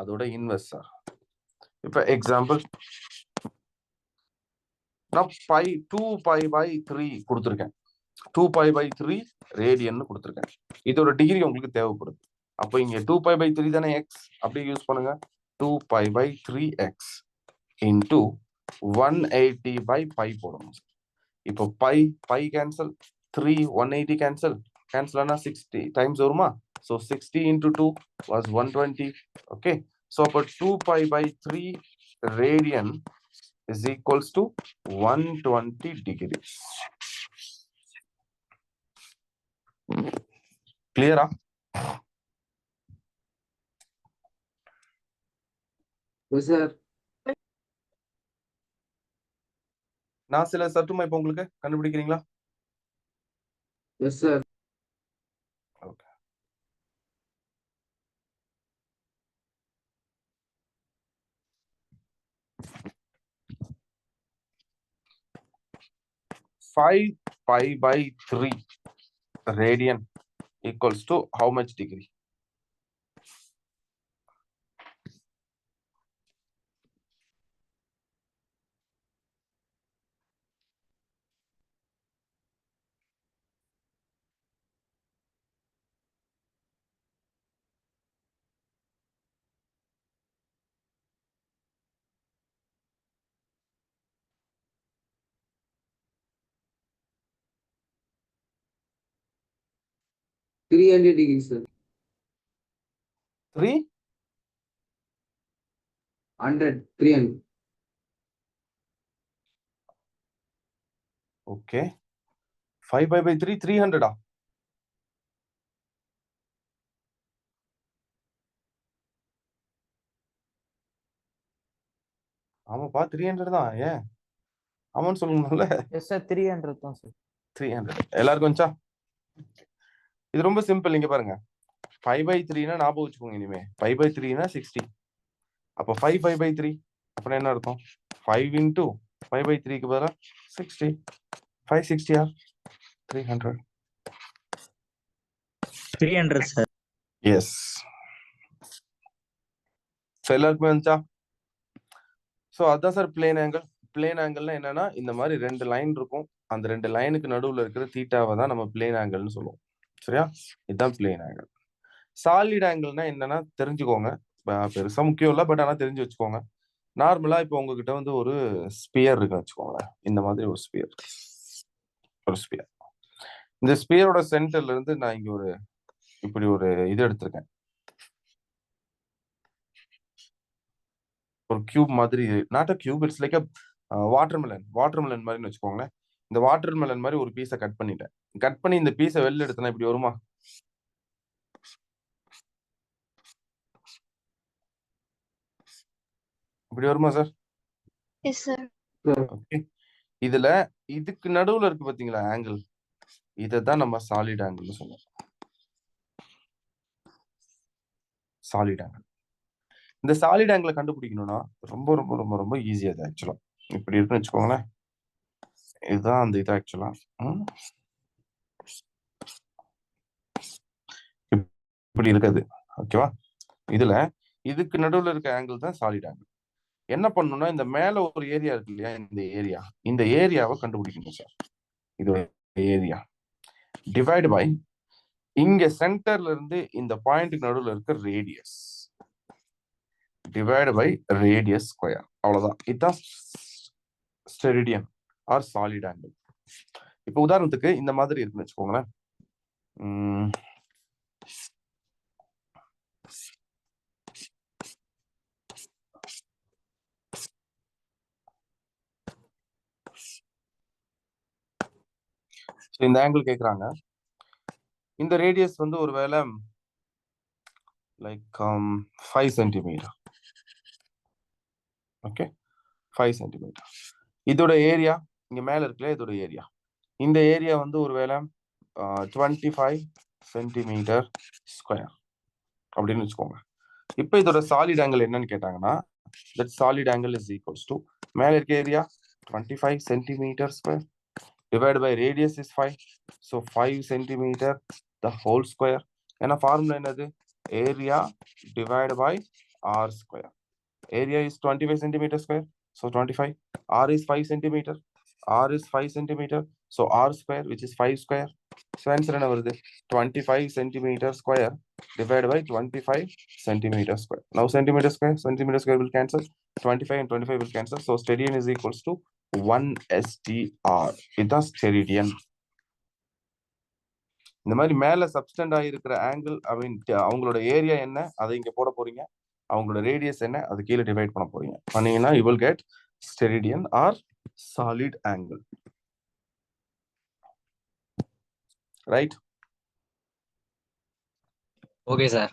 அதோட இன்வெர்ஸ் சார். இப்ப எக்ஸாம்பிள் நான் 2 பை பை 3 கொடுத்துருக்கேன். 2 பை பை 3 ரேடியன் கொடுத்துருக்கேன். இதோட டிகிரி உங்களுக்கு தேவைப்படுது. அப்போ இங்க 2 பை பை 3 தானே எக்ஸ், அப்படியே யூஸ் பண்ணுங்க. 2 pi pi 3x into 180 pi pi போடணும். இப்போ pi pi cancel, 3 180 cancel, cancel ஆனா 60 டைம்ஸ் வருமா? So 60 into 2 was 120. Okay, so அப்போ 2 pi pi 3 radian is equals to 120 degrees. கிளியரா? Yes, sir. நான் சில சட்டுமா இப்போ உங்களுக்கு கண்டுபிடிக்கிறீங்களா? Yes, sir. Okay. Five pi by 3 radian equals to how much degree? Three 300 degrees, sir. 3? 300. Okay. 5 pi by 3, 300. ஆமாப்பா 300 தான். ஏன் ஆமான்னு சொல்லணும்ல. எஸ் சார் 300 தான் சார். 300 எல்லாருக்கும் வந்துச்சா? இது ரொம்ப சிம்பிள். இங்க பாருங்க, 5 by 3னா ஞாபகம் வச்சுக்கோங்க. இனிமே 5 by 3னா 60. அப்போ 5 5 by 3 அப்படின்னா என்ன அர்த்தம்? 5 into 5 by 3க்கு பதிலா 60. 560 ஆர் 300. 300 sir. எஸ். எல்லாருக்குமே வந்துச்சா? ஸோ அதான் சார் பிளேன் ஆங்கிள். பிளேன் ஆங்கிள்னா என்னன்னா, இந்த மாதிரி 2 லைன் இருக்கும். அந்த 2 லைனுக்கு நடுவுல இருக்கிற தீட்டாவை தான் நம்ம பிளேன் ஆங்கிள்னு சொல்லுவோம். சரியா? இதுதான் பிளேன் ஆங்கிள். சாலிட் ஆங்கிள்னா என்னன்னா தெரிஞ்சுக்கோங்க. பெருசா முக்கியம் இல்லை, பட் ஆனா தெரிஞ்சு வச்சுக்கோங்க. நார்மலா இப்போ உங்ககிட்ட வந்து ஒரு ஸ்பியர் இருக்குன்னு வச்சுக்கோங்களேன். இந்த மாதிரி ஒரு ஸ்பியர். இந்த ஸ்பியரோட சென்டர்ல இருந்து நான் இங்க இப்படி ஒரு இது எடுத்திருக்கேன். ஒரு கியூப் மாதிரி. Not a cube, it's like a watermelon மாதிரி வச்சுக்கோங்களேன். இந்த வாட்டர்மெலன் மாதிரி ஒரு பீஸை கட் பண்ணிட்டேன். கட் பண்ணி இந்த பீஸை வெளில எடுத்தனா இப்படி வருமா? இப்படி வருமா சார்? Yes, sir. ஓகே. இதுல இதுக்கு நடுவுல இருக்கு பாத்தீங்களா ஆங்கிள், இதான் நம்ம சாலிட் ஆங்கிள்னு சொல்லுவோம். Solid angle. இந்த சாலிட் ஆங்கிளை கண்டுபிடிக்கணும்னா ரொம்ப ரொம்ப ரொம்ப ரொம்ப ஈஸியா இது ஆக்சுவலா. இப்படி இருக்குன்னு வச்சுக்கோங்களேன். இதுதான் அந்த இது ஆக்சுவலா. இப்படி இருக்காது. ஓகேவா? இதுல இதுக்கு நடுவுல இருக்க ஆங்கிள் தான் சாலிட் ஆங்கிள். என்ன பண்ணணும்னா, இந்த மேல ஒரு ஏரியா இருக்கு இல்லையா, இந்த ஏரியாவை கண்டுபிடிக்கணும் சார். இது ஏரியா டிவைட் பை இங்க சென்டர்ல இருந்து இந்த பாயிண்ட்டுக்கு நடுவுல இருக்க radius divide by radius square. அவ்வளவுதான். இதுதான் ஸ்டெரிடியன் ஆர் சாலிட் ஆங்கிள். இப்போ உதாரணத்துக்கு இந்த மாதிரி இருக்குன்னு வச்சுக்கோங்களேன். இந்த ஆங்கிள் கேக்குறாங்க. இந்த ரேடியஸ் வந்து ஒருவேளை லைக் 5 சென்டிமீட்டர். Okay, 5 centimetre. இதோட ஏரியா இங்க மேல இருக்குல்ல, இதோட ஏரியா. இந்த ஏரியா வந்து ஒருவேளை 25 சென்டிமீட்டர் ஸ்கொயர் அப்படின்னு வச்சுக்கோங்க. இப்போ இதோட சாலிட் ஆங்கிள் என்னன்னு கேட்டாங்கன்னா, that solid angle is equals to மேல இருக்க area 25 centimeter square divided by radius is 5, so 5 centimeter the whole square. ஏன்னா ஃபார்முலா என்னது? area divided by r square. Area is 25 centimeter square, so 25. R is 5 centimeter. R is 5 centimeter, so r square, which is 5 square. So answer என்ன வருது? 25 centimeter square divided by 25 centimeter square. Now centimeter square will cancel. 25 and 25 will cancel. So steradian is equals to 1 STR. இதுதான் ஸ்டெரிடியன். இந்த மாதிரி மேல சப்ஸ்டண்ட் ஆகிருக்கிற angle அவங்களோட area என்ன அதை இங்க போட போறீங்க, அவங்களோட ரேடியஸ் என்ன அது கீழே டிவைட் பண்ண போறீங்க. பண்ணீங்கன்னா you will get steradian or solid angle. Right? Okay, sir.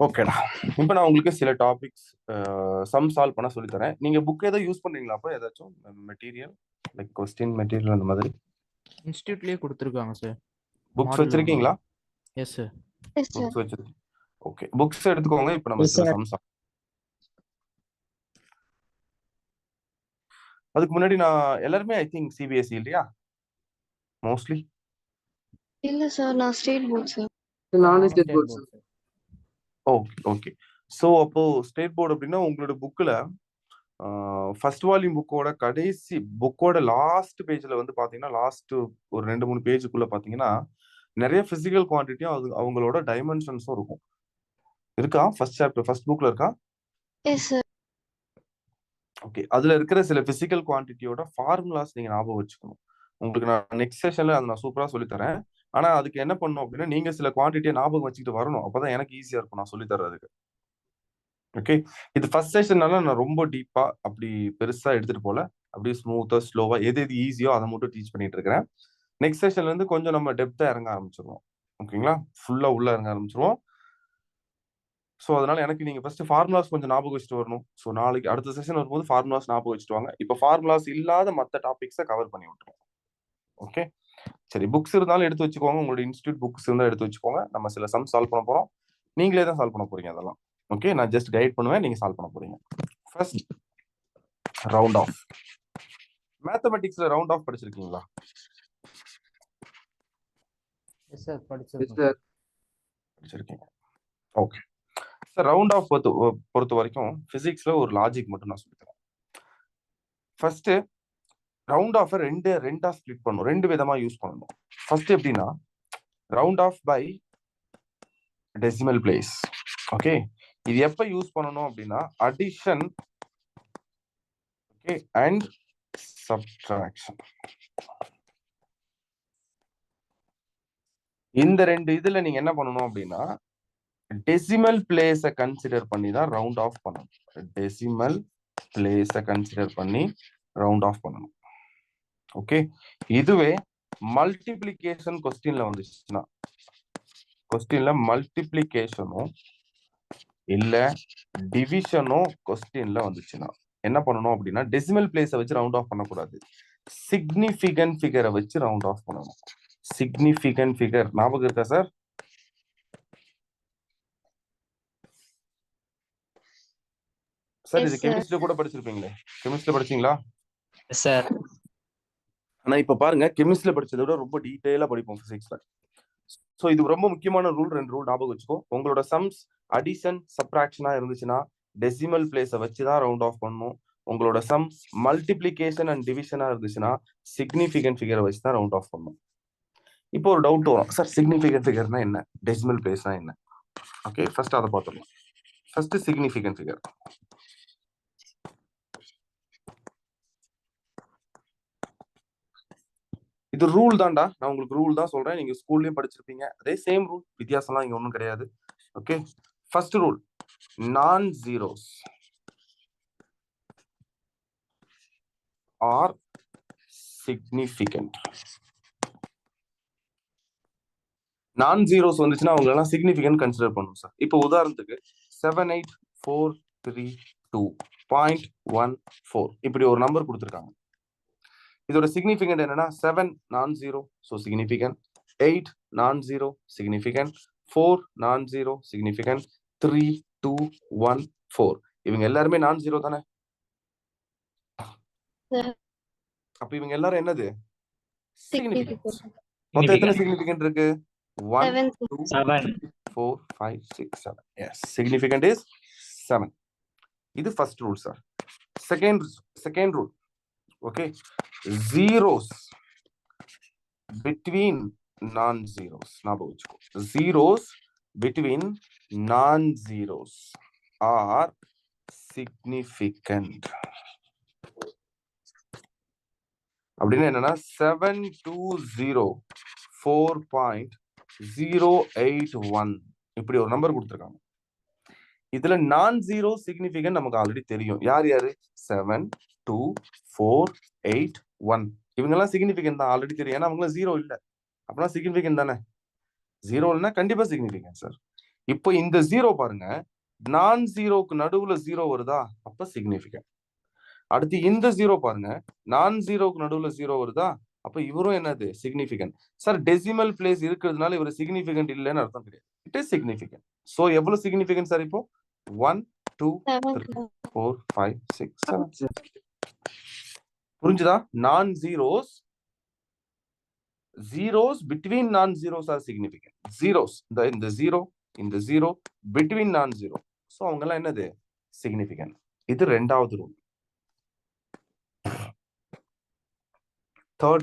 ஓகேடா. இப்போ நான் உங்களுக்கு சில டாபிக்ஸ் சம் சால்வ் பண்ண சொல்லி தரேன். நீங்க புக் ஏதாவது யூஸ் பண்றீங்களா? அப்போ ஏதாச்சும் மெட்டீரியல் லைக் கொஸ்டின் மெட்டீரியல் அந்த மாதிரி இன்ஸ்டிடியூட்லயே கொடுத்துருக்காங்க சார். புக்ஸ் வச்சிருக்கீங்களா? S sir. Yes, sir. Books வச்சிருக்கீங்க. ஓகே, புக்ஸ் எடுத்துக்கோங்க. இப்போ நம்ம Yes, சில sir. Some solve. அதுக்கு முன்னாடி நான் எல்லாருமே ஐ திங்க் சிபிஎஸ்சி இல்லையா மோஸ்ட்லி? இல்ல சார், நான் ஸ்டேட் போர்ட் சார். நானும் state board sir. Okay okay. So அப்போ ஸ்டேட் போர்டு அப்படின்னா உங்களோட புக்கில் ஃபர்ஸ்ட் வால்யூம் புக்கோட கடைசி புக்கோட லாஸ்ட் பேஜில் வந்து பார்த்தீங்கன்னா லாஸ்ட் ஒரு 2-3 பேஜுக்குள்ள பார்த்தீங்கன்னா நிறைய பிசிக்கல் குவான்டிட்டியும் அது அவங்களோட டைமென்ஷன்ஸும் இருக்கும். இருக்கா? ஃபர்ஸ்ட் சாப்டர் ஃபர்ஸ்ட் புக்ல இருக்கா? S sir. ஓகே, அதுல இருக்கிற சில பிசிக்கல் குவான்டிட்டியோட ஃபார்முலாஸ் நீங்க ஞாபகம் வச்சுக்கணும். உங்களுக்கு நான் நெக்ஸ்ட் செஷன்ல அதை நான் சூப்பரா சொல்லி தரேன். ஆனா அதுக்கு என்ன பண்ணணும் அப்படின்னா நீங்க சில குவான்டிட்டியை ஞாபகம் வச்சுக்கிட்டு வரணும். அப்பதான் எனக்கு ஈஸியா இருக்கும் நான் சொல்லி தர்றதுக்கு. ஓகே, இது ஃபர்ஸ்ட் செஷன்னால நான் ரொம்ப டீப்பா அப்படி பெருசா எடுத்துட்டு போல, அப்படியே ஸ்மூத்தா ஸ்லோவா எது எது ஈஸியோ அதை மட்டும் டீச் பண்ணிட்டு இருக்கிறேன். நெக்ஸ்ட் செஷன்ல இருந்து கொஞ்சம் நம்ம டெப்தா இறங்க ஆரம்பிச்சிருவோம். ஓகேங்களா? ஃபுல்லா உள்ள இறங்க ஆரம்பிச்சிருவோம். ஸோ அதனால எனக்கு நீங்க ஃபர்ஸ்ட் ஃபார்முலாஸ் கொஞ்சம் ஞாபகம் வச்சுட்டு வரணும். ஸோ நாளைக்கு அடுத்த செஷன் வரும்போது ஃபார்முலாஸ் ஞாபகம் வச்சுட்டு வாங்க. இப்போ ஃபார்முலாஸ் இல்லாத மற்ற டாபிக்ஸை கவர் பண்ணி விட்டுருவோம். ஓகே, சரி. புக்ஸ் இருந்தாலும் எடுத்து வச்சுக்கோங்க. உங்களோட இன்ஸ்டியூட் புக்ஸ் இருந்தால் எடுத்து வச்சுக்கோங்க. நம்ம சில சம் சால்வ் பண்ண போறோம். நீங்களே தான் சால்வ் பண்ண போறீங்க அதெல்லாம். ஓகே, நான் ஜஸ்ட் கைட் பண்ணுவேன், நீங்க சால்வ் பண்ண போறீங்க. First round off. மேத்தமெட்டிக்ஸ்ல ரவுண்ட் ஆஃப் படிச்சிருக்கீங்களா? எஸ் சார், Yes, படிச்சிருக்கேன். sir. படிச்சிருக்கீங்க. ஓகே சார், ரவுண்ட் ஆஃப் பொறுத்த வரைக்கும் பிசிக்ஸ்ல ஒரு லாஜிக் மட்டும் நான் சொல்லித்தரேன். ஃபர்ஸ்ட் ரவுண்ட் ஆஃப் ரெண்டா ஸ்ப்ளிட் பண்ணணும். 2 விதமா யூஸ் பண்ணணும். ஃபர்ஸ்ட் எப்படின்னா round off by decimal place. Okay, இது எப்ப யூஸ் பண்ணணும் அப்படின்னா அடிஷன் ஓகே அண்ட் சப்ட்ராக்ஷன். இந்த 2 இதுல நீங்க என்ன பண்ணணும் அப்படின்னா டெசிமல் பிளேஸை கன்சிடர் பண்ணி தான் ரவுண்ட் ஆஃப் பண்ணணும். டெசிமல் பிளேஸை கன்சிடர் பண்ணி ரவுண்ட் ஆஃப் பண்ணணும். ஓகே, இதுவே மல்டிப்ளிகேஷன் கொஸ்டின்ல வந்துச்சுன்னா, கொஸ்டின்ல மல்டிப்ளிகேஷனும் இல்ல டிவிஷனும் கொஸ்டின்ல வந்துச்சுன்னா என்ன பண்ணணும் அப்படின்னா டெசிமல் பிளேஸை வச்சு ரவுண்ட் ஆஃப் பண்ணக்கூடாது. சிக்னிஃபிகன்ட் ஃபிகரை வச்சு ரவுண்ட் ஆஃப் பண்ணணும். சிக்னிஃபிகன்ட் ஃபிகர் ஞாபகம் இருக்கா சார்? சார் இது கெமிஸ்ட்ரி கூட படிச்சிருப்பீங்களே, கெமிஸ்ட்ரி படிச்சீங்களா? Yes, sir. ஆனா இப்ப பாருங்க, கெமிஸ்ட்ரியில படிச்சதை விட ரொம்ப டீடைலா படிப்போம் பிசிக்ஸ்ல. சோ இது ரொம்ப முக்கியமான ரூல். 2 ரூல் ஞாபகம் வச்சுக்கோ. உங்களோட சம்ஸ் அடிஷன் சப்ட்ராக்ஷனா இருந்துச்சுன்னா டெசிமல் பிளேஸை வச்சுதான் ரவுண்ட் ஆஃப் பண்ணணும். உங்களோட சம்ஸ் மல்டிப்ளிகேஷன் அண்ட் டிவிஷனா இருந்துச்சுன்னா சிக்னிஃபிகன்ட் ஃபிகரை வச்சு தான் ரவுண்ட் ஆஃப் பண்ணணும். இப்போ ஒரு டவுட் வரும், சார் சிக்னிஃபிகன்ட் ஃபிகர்னா என்ன, டெசிமல் பிளேஸ்னா என்ன? ஓகே, ஃபர்ஸ்ட் அதை பார்த்துடலாம். First significant figure. இது ரூல் தான்டா, நான் உங்களுக்கு ரூல் தான் சொல்றேன். நீங்க ஸ்கூல்லயும் படிச்சிருப்பீங்க, அதே சேம் ரூல், வித்தியாசம்லாம் இங்க ஒன்றும் கிடையாது. Okay, First rule, non-zeros are significant. Non-zeros வந்துச்சுன்னா அவங்க எல்லாம் significant கன்சிடர் பண்ணும் சார். இப்போ உதாரணத்துக்கு 78432.14 இப்படி ஒரு நம்பர் கொடுத்துருக்காங்க. இதோட சிக்னிஃபிகண்ட் என்னன்னா 7 non-zero, so significant, 8 non-zero, significant, 4 non-zero, significant, 3 2 1 4 இவங்க எல்லாருமே non-zero தானே? அப்ப இவங்க எல்லாரும் என்னது? சிக்னிஃபிகன்ட். மொத்தம் எத்தனை சிக்னிஃபிகன்ட் இருக்கு? 1 2 3 4 5 6 7. Yes, significant is 7. இது first rule sir. Second rule, okay, zeros between non-zeros. Zeros between non-zeros are significant. அப்படின்னா என்னன்னா 720.4.081 இப்படி ஒரு நம்பர் கொடுத்துருக்காங்க. இதுல non-zero significant நமக்கு ஆல்ரெடி தெரியும். யார் யாரு? 7 2 4 8 1 இவங்க எல்லாம் சிக்னிஃபிகன்ட் தான், ஆல்ரெடி தெரியும். ஏன்னா அவங்க ஜீரோ இல்ல, அப்படின்னா சிக்னிஃபிகன்ட் தானே. ஜீரோ இல்லைன்னா கண்டிப்பா சிக்னிஃபிகன்ட் சார். இப்போ இந்த ஜீரோ பாருங்க, non-zeroக்கு நடுவுல ஜீரோ வருதா, அப்ப சிக்னிஃபிகன்ட். அடுத்து இந்த ஜீரோ பாருங்க, non-zeroக்கு நடுவுல ஜீரோ வருதா, அப்ப இவரும் என்னது? சிக்னிஃபிகன்ட். சார் டெசிமல் பிளேஸ் இருக்கிறதுனால இவர் சிக்னிஃபிகன்ட் இல்லைன்னு அர்த்தம் கிடையாது. It is significant. சோ எவ்வளவு சிக்னிஃபிகன்ட் சார்? இப்போ 1 2 3 4 5 6 7. புரிஞ்சுதா? zeros between non-zeros are significant. Zeros, இந்த zero between non-zero, so அவங்க எல்லாம் என்னது? significant. இது ரெண்டாவது ரூல். third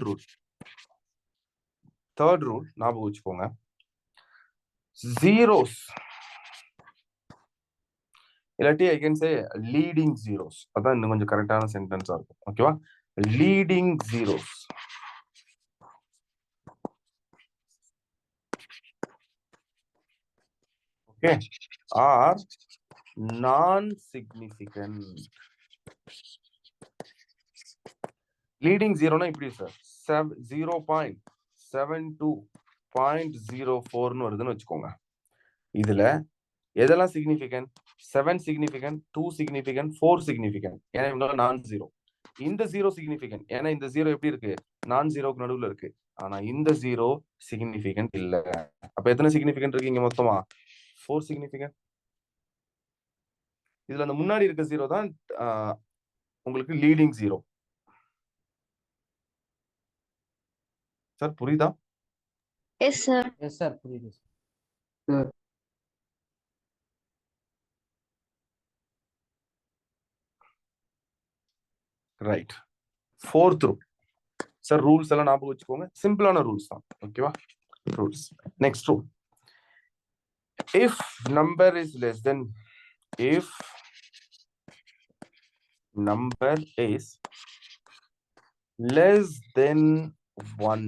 rule ஞாபகம் வச்சுக்கோங்க. zeros இல்லாட்டி I can say leading zeros, அதான் இன்னும் கொஞ்சம் கரெக்டான சென்டென்ஸா இருக்கும். ஓகேவா? leading zeros okay are non-significant. leading zero na இப்படி சார் 0.72.04 ன்னு வருதுன்னு வச்சுக்கோங்க. இதுல எதெல்லாம் சிக்னிஃபிகன்ட்? 7 சிக்னிஃபிகன்ட், 2 சிக்னிஃபிகன்ட், 4 சிக்னிஃபிகன்ட், ஏன்னா இவங்க non-zero. இந்த ஜீரோ சிக்னிஃபிகன்ட், ஏன்னா இந்த ஜீரோ எப்படி இருக்கு? non-zeroக்கு நடுவுல இருக்கு. ஆனா இந்த ஜீரோ சிக்னிஃபிகன்ட் இல்ல. அப்ப எத்தனை சிக்னிஃபிகன்ட் இருக்கு இங்க மொத்தமா? 4 சிக்னிஃபிகன்ட். இதுல அந்த முன்னாடி இருக்க ஜீரோ தான் உங்களுக்கு லீடிங் ஜீரோ. சார் புரியுதா? S sir. எஸ் சார், புரியுது. Right. Fourth rule sir, rules எல்லாம் ஞாபகம் வச்சுக்கோங்க, சிம்பிளான ரூல்ஸ் தான். ஓகேவா? Rules. Next rule, if number is less than, if number is less than 1.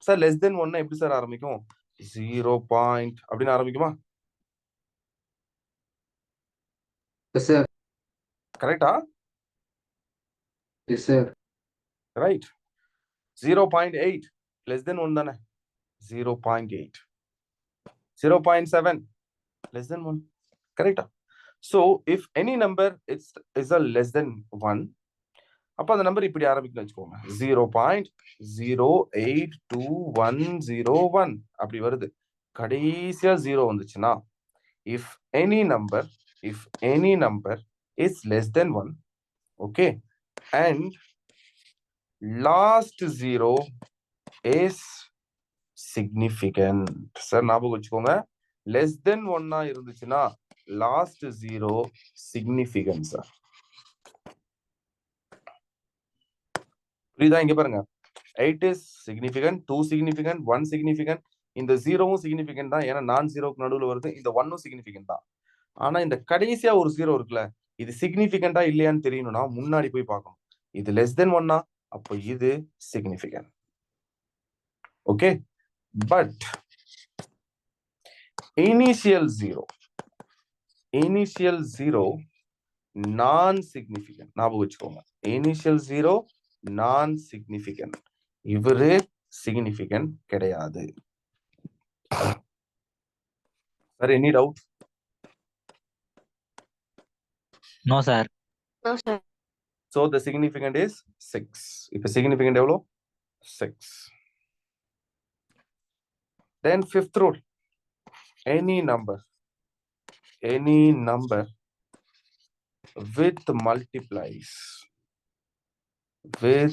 Sir less than 1 எப்படி சார் ஆரம்பிக்கும்? 0 பாயிண்ட் அப்படின்னு ஆரம்பிக்குமா? கரெக்டா? Yes, sir. Right. 0.8 less than 1 தானே? 0.8. 0.7 less than 1. கரெக்டா? So if any number is a less than 1, அப்ப அந்த number இப்படி ஆரம்பிக்கணும் வச்சுக்கோங்க. 0.082101 அப்படி வருது. கடைசியா 0 வந்துச்சுன்னா, if any number is less than 1, okay, and last 0 is significant. Sir ஞாபகம் வச்சுக்கோங்க, less than 1 இருந்துச்சுன்னா last 0 significant சார். புரியுதா? இங்க பாருங்க, 8 is significant, 2 significant, 1 significant. இந்த 0வும் significant தான், ஏன்னா non-zeroக்கு நடுவுல வருது. இந்த 1ம் significant தான். ஆனா இந்த கடைசியா ஒரு 0 இருக்குல்ல, இது சிக்னிஃபிகண்டா இல்லையான்னு தெரியணும்னா முன்னாடி போய் பார்க்கணும். இது லெஸ் தென் 1, அப்போ இது significant. Okay, but initial 0 initial 0 non-significant. ஞாபகம் வச்சுக்கோங்க. Initial 0 non-significant. இவரு significant கிடையாது. Sir, any doubt? No, sir. No, sir. So the significant is 6. இப்ப significant எவ்வளோ? 6. Then fifth rule. Any number with multiplies is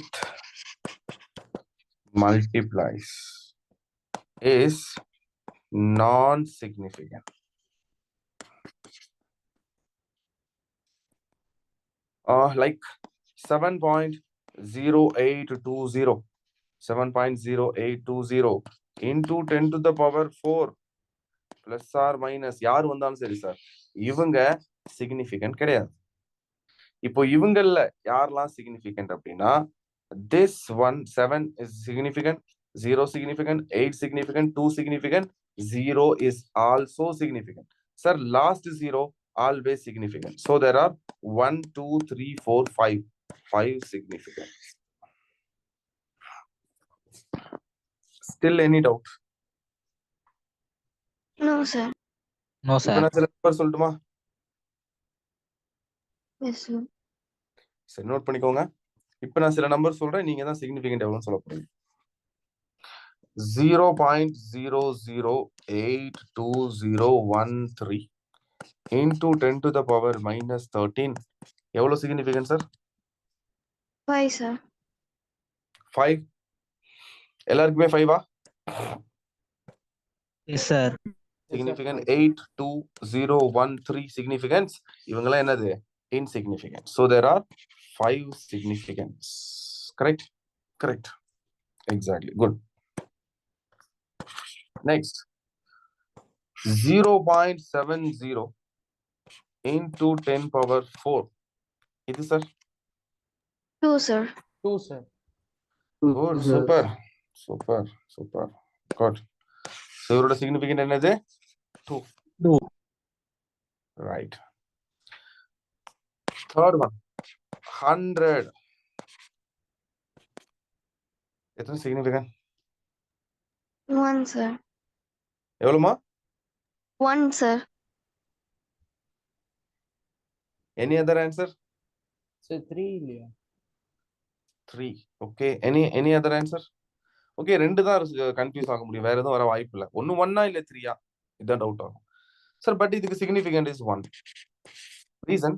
non-significant. Like 7.0820 into 10 to the power 4 plus or minus யார் வந்தாலும் சரி sir, இவங்க significant கிடையாது. இப்போ இவங்கள்ல யாரெல்லாம் significant அப்படின்னா, this one 7 is significant, 0 significant, 8 significant, 2 significant, 0 is also significant. Sir, last 0 always significant. So there are 1, 2, 3, 4, 5 significant. Still any doubt? No, sir. No, இப்போ sir. நான் சில நம்பர் சொல்லட்டுமா? Yes, sir. சரி, நோட் பண்ணிக்கோங்க. இப்போ நான் சில நம்பர் சொல்றேன், நீங்க தான் சிக்னிஃபிகன்ட் எவ்வளவுன்னு சொல்ல போறீங்க. 0.00820013 into 10 to the power minus 13 எவ்வளவு சிக்னிஃபிகன்ட் சார்? 5, sir. 5. எல்லாருக்குமே 5-ஆ? Yes, sir. Significant 82013 significance. இவங்கெல்லாம் என்னது? Insignificant. So there are 5 significance. Correct? Correct. Exactly. Good. Next. 0.70 into 10 power 4. இது sir? 2, sir. 2, sir. Good. Super. Good. So இவரோட significant என்னது? 2. Right. Third one. 100. எத்தனை significant? 1, sir. எவ்வளவுமா? 1, sir. Any other answer? Sir, 3 இல்லையா? 3. Okay. Any other answer? Okay, ரெண்டு தான் confuse ஆக முடியும், வேற எதுவும் வர வாய்ப்பு இல்லை. ஒன்னு 1-ஆ இல்ல 3-ஆ, இதுதான் டவுட் ஆகும் சார். பட் இதுக்கு significant is 1. Reason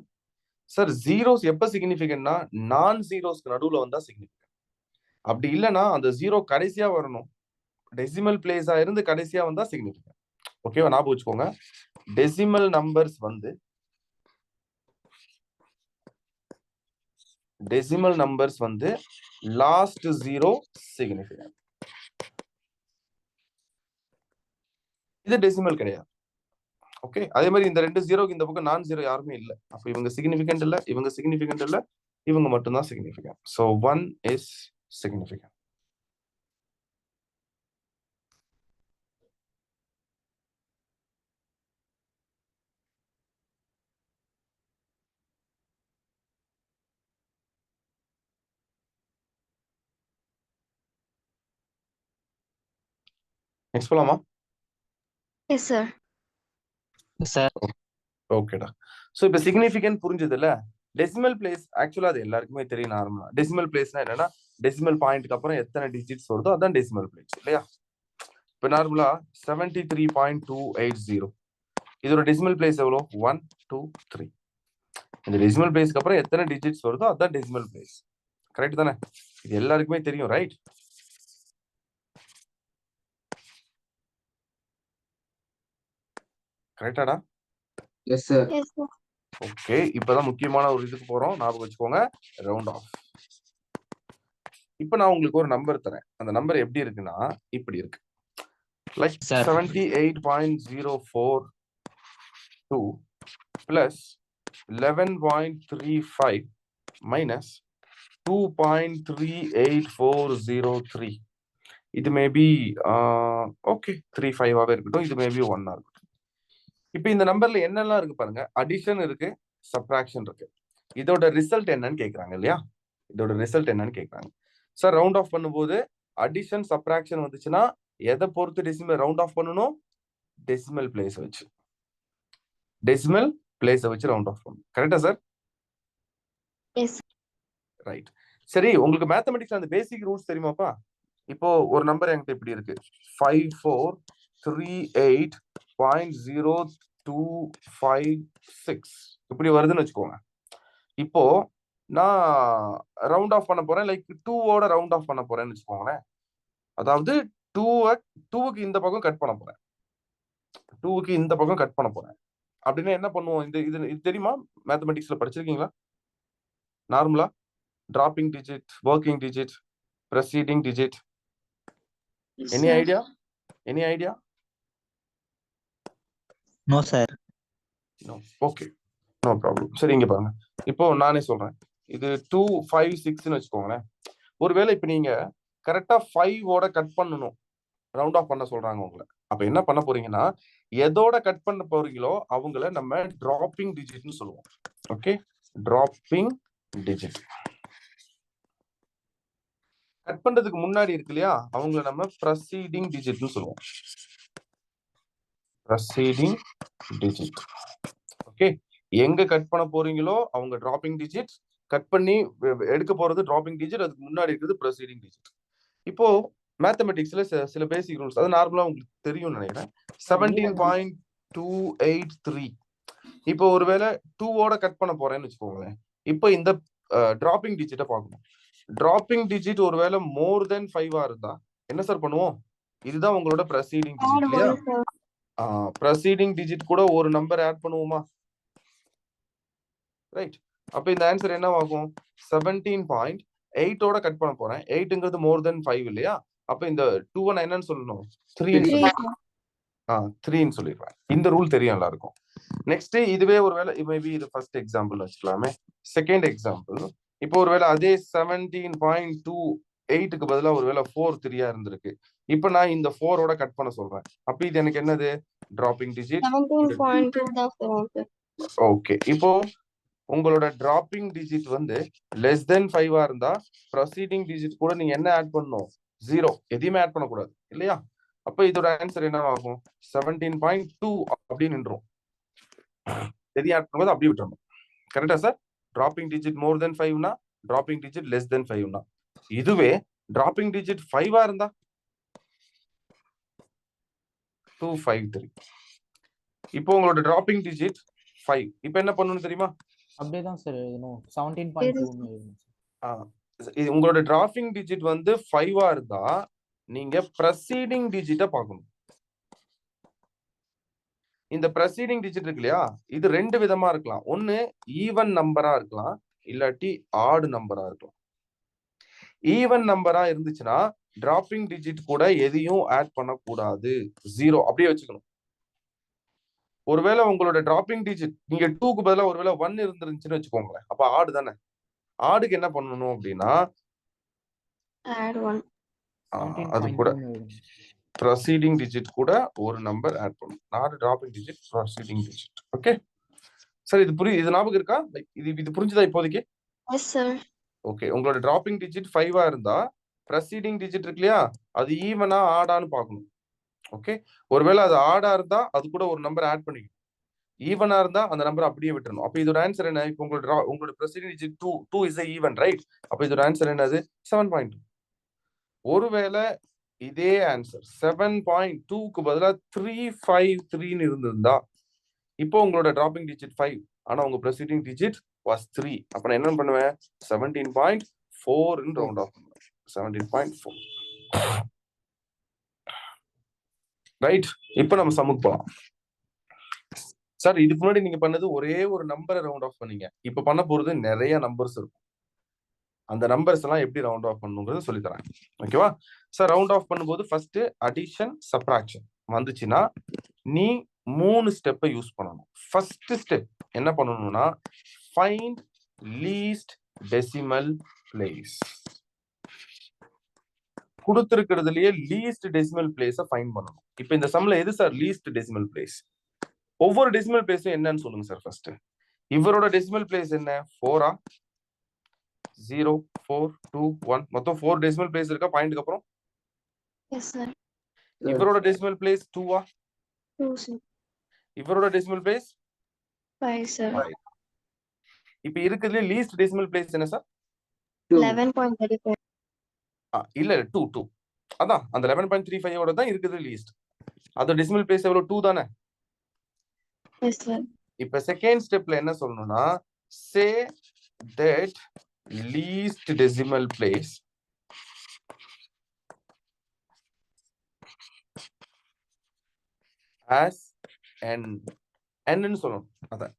sir, zeros எப்ப சிக்னிஃபிகன்ட்னா நான் ஜீரோஸ்க்கு நடுவுல வந்தா சிக்னிஃபிகன்ட். அப்படி இல்லைன்னா அந்த ஜீரோ கடைசியா வரணும், டெசிமல் பிளேஸா இருந்து கடைசியா வந்தா சிக்னிஃபிகன்ட். ஓகேவா? ஞாபகம் வச்சுக்கோங்க. டெசிமல் நம்பர்ஸ் வந்து லாஸ்ட் ஜீரோ சிக்னிஃபிகன்ட். இது டெசிமல் கிடையாது. ஓகே, அதே மாதிரி இந்த ரெண்டு ஜீரோக்கு இந்த பக்கம் நான் ஜீரோ யாருமே இல்லை. அப்போ இவங்க சிக்னிஃபிகன்ட் இல்லை, இவங்க சிக்னிஃபிகன்ட் இல்லை, இவங்க மட்டும்தான் significant. So 1 is significant. Next போலாமா? Yes, sir. Yes, sir. ஓகேடா. ஸோ இப்போ சிக்னிஃபிகன்ட் புரிஞ்சது இல்ல? டெசிமல் பிளேஸ் ஆக்சுவலா அது எல்லாருக்குமே தெரியும் நார்மலா. டெசிமல் பிளேஸ்னா என்னன்னா, டெசிமல் பாயிண்ட்க்கு அப்புறம் எத்தனை டிஜிட்ஸ் வருதோ அதான் டெசிமல் பிளேஸ் இல்லையா? இப்போ நார்மலா 73.280 இதோட டெசிமல் பிளேஸ் எவ்வளோ? 1, 2, 3. இந்த டெசிமல் பிளேஸ்க்கு அப்புறம் எத்தனை டிஜிட்ஸ் வருதோ அதான் டெசிமல் பிளேஸ். கரெக்ட் தானே? இது எல்லாருக்குமே தெரியும், ரைட்? கரெக்டாடா? Yes, sir. Yes, sir. Okay, இப்பதான் முக்கியமான ஒரு இதுக்கு போறோம், ஞாபகம் வச்சுக்கோங்க. Round off. இப்போ நான் உங்களுக்கு ஒரு நம்பர் தரேன். அந்த நம்பர் எப்படி இருக்குன்னா இப்படி இருக்கு. Like 78.042 plus 11.35 minus 2.38403. இது மேபி ஓகே 35ஆவே இருக்கட்டும், இது மேபி 1-ஆ இருக்கட்டும். இப்போ இந்த நம்பர்ல என்னெல்லாம் இருக்கு பாருங்க. அடிஷன் இருக்கு, சப்ராக்ஷன் இருக்கு. இதோட ரிசல்ட் என்னன்னு கேக்குறாங்க இல்லையா? இதோட ரிசல்ட் என்னன்னு கேக்குறாங்க. சார் ரவுண்ட் ஆஃப் பண்ணும்போது அடிஷன் சப்ராக்ஷன் வந்துச்சுன்னா எதை பொறுத்து டெசிமல் ரவுண்ட் ஆஃப் பண்ணணும்? டெசிமல் பிளேஸ் வச்சு. டெசிமல் பிளேஸை வச்சு ரவுண்ட் ஆஃப் பண்ணணும். கரெக்டா சார்? எஸ். ரைட். சரி, உங்களுக்கு மேத்தமெட்டிக்ஸ்ல அந்த பேசிக் ரூல்ஸ் தெரியுமாப்பா? இப்போ ஒரு நம்பர் என்கிட்ட இப்படி இருக்கு, 5438.0256 இப்படி வருதுன்னு வச்சுக்கோங்க. இப்போ நான் ரவுண்ட் ஆஃப் பண்ண போறேன், லைக் 2ஓட ரவுண்ட் ஆஃப் பண்ண போறேன்னு வச்சுக்கோங்களேன். அதாவது 2க்கு இந்த பக்கம் கட் பண்ண போறேன், 2க்கு இந்த பக்கம் கட் பண்ண போறேன். அப்படின்னா என்ன பண்ணுவோம்? இது தெரியுமா? மேத்தமெட்டிக்ஸ்ல படிச்சிருக்கீங்களா? நார்மலா dropping digit, working digit, preceding digit. Any idea? Any idea? No, sir. No. Okay. No problem. சரி, இங்க பாருங்க. இப்போ நானே சொல்றேன். இது 2, 5, 6ன்னு வச்சுக்கோங்களேன். ஒருவேளை இப்ப நீங்க கரெக்டா 5ஓட கட் பண்ணணும், ரவுண்ட் ஆஃப் பண்ண சொல்றாங்க உங்களை. அப்ப என்ன பண்ண போறீங்கன்னா, எதோட கட் பண்ண போறீங்களோ அவங்கள நம்ம டிராப்பிங் டிஜிட்னு சொல்லுவோம். Okay, dropping digit. கட் பண்றதுக்கு முன்னாடி இருக்கு இல்லையா, அவங்கள நம்ம ப்ரசீடிங் டிஜிட்னு சொல்லுவோம். ப்ரசீடிங் டிஜிட். ஓகே, எங்க கட் பண்ண போறீங்களோ அவங்க டிராப்பிங் டிஜிட், கட் பண்ணி எடுக்க போறது டிராப்பிங் டிஜிட், அதுக்கு முன்னாடி இருக்குது ப்ரசீடிங் டிஜிட். இப்போ மேத்தமெட்டிக்ஸ்ல சில பேசிக் ரூல்ஸ், அது நார்மலா உங்களுக்கு தெரியும்னு நினைக்கிறேன். 17.283. இப்போ ஒருவேளை 2ஓட கட் பண்ண போறேன்னு வச்சுக்கோங்களேன். இப்போ இந்த டிராப்பிங் டிஜிட்டை பார்க்கணும். டிராப்பிங் டிஜிட் ஒருவேளை மோர் தென் 5ஆ இருந்தா என்ன சார் பண்ணுவோம்? இதுதான் உங்களோட ப்ரசீடிங் டிஜிட் இல்லையா? ப்ரசீடிங் டிஜிட் கூட ஒரு நம்பர் ஆட் பண்ணுவோமா? ரைட். அப்ப இந்த ஆன்சர் என்ன ஆகும்? 17.8ஓட கட் பண்ண போறேன். 8ங்கிறது மோர் தென் 5 இல்லையா? அப்ப இந்த 2 நான் என்னன்னு சொல்லணும்? 3ன்னு சொல்லிடுவேன். இந்த ரூல் தெரியும் எல்லாருக்கும். நெக்ஸ்ட் இதுவே ஒருவேளை மேபி இது ஃபர்ஸ்ட் எக்ஸாம்பிள் வச்சுக்கலாமே. செகண்ட் எக்ஸாம்பிள், இப்போ ஒருவேளை அதே 17.28க்கு பதிலா ஒருவேளை 4 3ஆ இருந்திருக்கு. இப்போ நான் இந்த 4ஓட கட் பண்ண சொல்றேன். அப்ப இது எனக்கு என்னது? டிராப்பிங் டிஜிட் 17.2 தான் சார். ஓகே, இப்போ உங்களோட டிராப்பிங் டிஜிட் வந்து லெஸ் தென் 5ஆ இருந்தா ப்ரொசீடிங் டிஜிட் கூட நீங்க என்ன ஆட் பண்ணணும்? 0. எதையுமே ஆட் பண்ணக்கூடாது இல்லையா? அப்ப இதோட ஆன்சர் என்ன ஆகும்? 17.2 அப்படின்னு நின்றோம். எதையும் ஆட் பண்ணும்போது அப்படியே விட்டுறணும். கரெக்டா சார்? டிராப்பிங் டிஜிட் மோர் தென் 5னா, டிராப்பிங் டிஜிட் லெஸ் தென் 5னா. இதுவே டிராப்பிங் டிஜிட் 5ஆ இருந்தா 253. இப்போ உங்களோட டிராப்பிங் டிஜிட் 5. இப்போ என்ன பண்ணணும் தெரியுமா? அப்படியே தான் சார் எழுதணும். 17.2ன்னு எழுதணும். உங்களோட டிராப்பிங் டிஜிட் வந்து 5ஆ இருந்தா நீங்க ப்ரசீடிங் டிஜிட்டை பார்க்கணும். இந்த ப்ரசீடிங் டிஜிட் இருக்கு இல்லையா, இது 2 விதமா இருக்கலாம். ஒன்னு ஈவன் நம்பரா இருக்கலாம், இல்லாட்டி ஆட் நம்பரா இருக்கலாம். ஈவன் நம்பரா இருந்துச்சுன்னா டிராப்பிங் டிஜிட் கூட எதையும் ஆட் பண்ணக்கூடாது, 0 அப்படியே வச்சுக்கணும். ஒருவேளை உங்களோட டிராப்பிங் டிஜிட் நீங்க 2க்கு பதிலா ஒருவேளை 1 இருந்துருந்துச்சுன்னு வச்சுக்கோங்களேன், அப்ப ஆடு தானே. ஆடுக்கு என்ன பண்ணணும் அப்படின்னா Add 1. அது கூட ப்ரொசீடிங் டிஜிட் கூட ஒரு நம்பர் ஆட் பண்ணணும். Not dropping digit, proceeding digit. Okay sir, இது இது ஞாபகம் இருக்கா? இது புரிஞ்சுதா இப்போதைக்கு? S sir. ஓகே, உங்களோட டிராப்பிங் டிஜிட் 5ஆ இருந்தா ப்ரசீடிங் டிஜிட் இருக்கு இல்லையா, அது ஈவனா ஆடான்னு பார்க்கணும். ஓகே, ஒருவேளை அது ஆடா இருந்தா அது கூட ஒரு நம்பர் ஆட் பண்ணிக்கணும். ஈவனா இருந்தா அந்த நம்பர் அப்படியே விட்டுறணும். அப்ப இதோட ஆன்சர் என்ன? இப்போ உங்களோட preceding digit 2 is a even, right? அப்ப இதோட ஆன்சர் என்னது? 7.2. ஒருவேளை இதே ஆன்சர் 7.2க்கு பதிலா 353ன்னு இருந்திருந்தா இப்போ உங்களோட டிராப்பிங் டிஜிட் 5, ஆனா உங்க ப்ரசீடிங் டிஜிட் வாஸ் 3. அப்ப நான் என்ன பண்ணுவேன்? 17.4ன்னு ரவுண்ட் ஆஃப் பண்ணுவேன். 17.4. ரைட். இப்போ நம்ம சம்முக்கு போலாம். சார், இதுக்கு முன்னாடி நீங்க பண்ணது ஒரே ஒரு நம்பரை ரவுண்ட் ஆஃப் பண்ணீங்க. இப்ப பண்ண போறது நிறைய நம்பர்ஸ் இருக்கும். அந்த நம்பர்ஸ் எல்லாம் எப்படி ரவுண்ட் ஆஃப் பண்ணுங்கிறது சொல்லி தரேன். ஓகேவா சார்? ரவுண்ட் ஆஃப் பண்ணும்போது ஃபர்ஸ்ட் அடிஷன் சப்ராக்ஷன் வந்துச்சுன்னா நீ 3 ஸ்டெப்பை யூஸ் பண்ணணும். ஃபர்ஸ்ட் ஸ்டெப் என்ன பண்ணணும்னா ஃபைண்ட் லீஸ்ட் டெசிமல் பிளேஸ். கொடுத்திருக்கிறதுலயே லீஸ்ட் டெசிமல் பிளேஸை ஃபைண்ட் பண்ணணும். இப்போ இந்த சம்ல எது சார் லீஸ்ட் டெசிமல் பிளேஸ்? ஒவ்வொரு டெசிமல் பிளேஸும் என்னன்னு சொல்லுங்க சார் ஃபர்ஸ்ட். இவரோட டெசிமல் பிளேஸ் என்ன? 4 0 4 2 1 மொத்தம் 4 டெசிமல் பிளேஸ் இருக்கா பாயிண்ட்க்கு அப்புறம்? Yes, sir. இவரோட டெசிமல் பிளேஸ் 2 2, sir. இவரோட டெசிமல் பிளேஸ் 5, sir. 5. இப்போ இருக்குதுல லீஸ்ட் டெசிமல் பிளேஸ் என்ன சார்? 11.35. இல்ல 2 அதான் அந்த 11.35 ஓட தான் இருக்குது லீஸ்ட். அது டெசிமல் பிளேஸ் எவ்வளவு? 2 தானே? Yes, sir. இப்ப செகண்ட் ஸ்டெப்ல என்ன சொல்லணும்னா, say that least decimal place as n ன்னு சொல்லணும். அதான்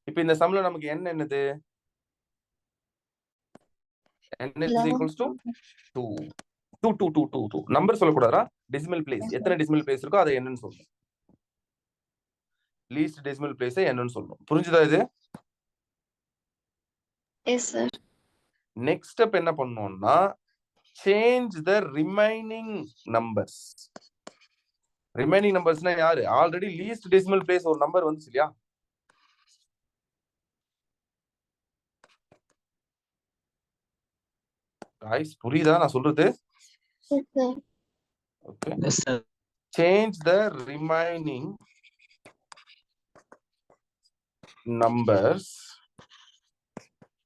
இப்ப இந்த சம்ல நமக்கு n என்னது? n is equals to 2. 2 number சொல்லக்கூடாதா? டெசிமல் பிளேஸ் எத்தனை டெசிமல் பிளேஸ் இருக்கோ அதை என்னன்னு சொல்லணும். லீஸ்ட் டெசிமல் பிளேஸ் என்னன்னு சொல்லணும். புரிஞ்சுதா இது? Yes, sir. நெக்ஸ்ட் ஸ்டெப் என்ன பண்ணணும்னா, change the remaining numbers. Remaining நம்பர்ஸ்னா யாரு? ஆல்ரெடி லீஸ்ட் டெசிமல் பிளேஸ் ஒரு நம்பர் வந்துச்சு இல்லையா? guys புரியுதா நான் சொல்றது? Yes, sir. Okay. Yes, sir. Change the remaining numbers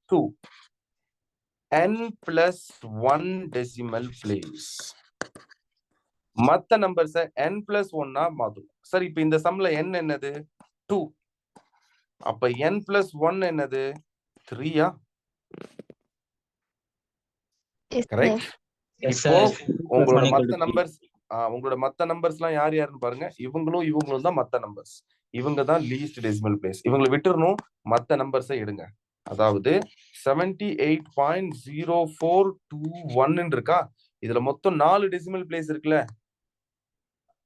to n plus 1 decimal place. மத்த நம்பர்ஸை n plus 1 மாத்தும். சரி, இப்ப இந்த சம்ல n என்னது? 2. அப்ப n plus 1 என்னது? 3. Yes, sir. கரெக்ட். Yes, இப்போ sir. உங்களோட 1 equal மத்த to 3. நம்பர்ஸ் உங்களோட மத்த நம்பர்ஸ்லாம் யார் யாருன்னு பாருங்க. இவங்களும் தான் மத்த நம்பர்ஸ். இவங்க தான் லீஸ்ட் டெசிமல் பிளேஸ். இவங்களை விட்டுறணும், மத்த நம்பர்ஸை எடுங்க. அதாவது 78.0421 இருக்கா? இதுல மொத்தம் 4 டெசிமல் பிளேஸ் இருக்குல்ல.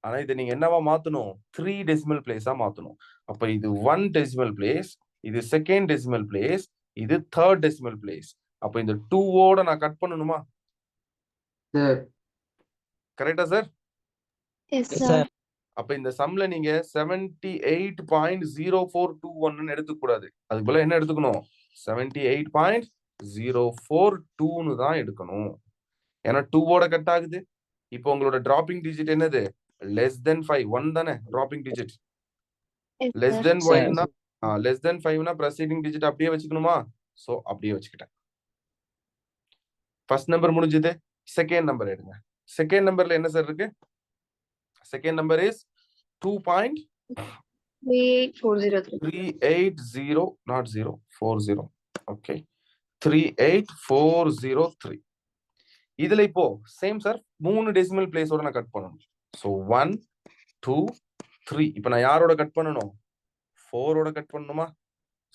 ஆனா இதை நீங்க என்னவா மாத்தணும்? 3 டெசிமல் பிளேஸா மாத்தணும். அப்ப இது 1 டெசிமல் பிளேஸ், இது செகண்ட் டெசிமல் பிளேஸ், இது தேர்ட் டெசிமல் பிளேஸ். அப்ப இந்த 2 நான் கட் பண்ணணுமா? கரெக்டா sir? Yes, Yes, sir. sir. அப்ப இந்த சம்ல நீங்க 78.0421 எடுத்துக்க கூடாது. அதுக்கு பதிலா என்ன எடுத்துக்கணும்? 78.042 தான் எடுக்கணும். ஏன்னா 2 கட் ஆகுது. இப்போ உங்களோட டிராப்பிங் டிஜிட் என்னது? less than 5. 1 தானே dropping digit. Yes, less sir. than Sir. 5னா less than 5னா ப்ரெசீடிங் டிஜிட் அப்படியே வச்சுக்கணுமா? சோ அப்படியே வச்சுக்கிட்டேன். ஃபர்ஸ்ட் நம்பர் முடிஞ்சது. செகண்ட் நம்பர் எடுங்க. செகண்ட் நம்பர்ல என்ன சார் இருக்கு? Second number is 38403. 2.380 not 0 40. Okay, 38403. இதுல இப்போ சேம் சார் 3 டெசிமல் பிளேஸோட நான் கட் பண்ணணும். சோ 1 2 3. இப்போ நான் யாரோட கட் பண்ணணும்? 4 கட் பண்ணணுமா?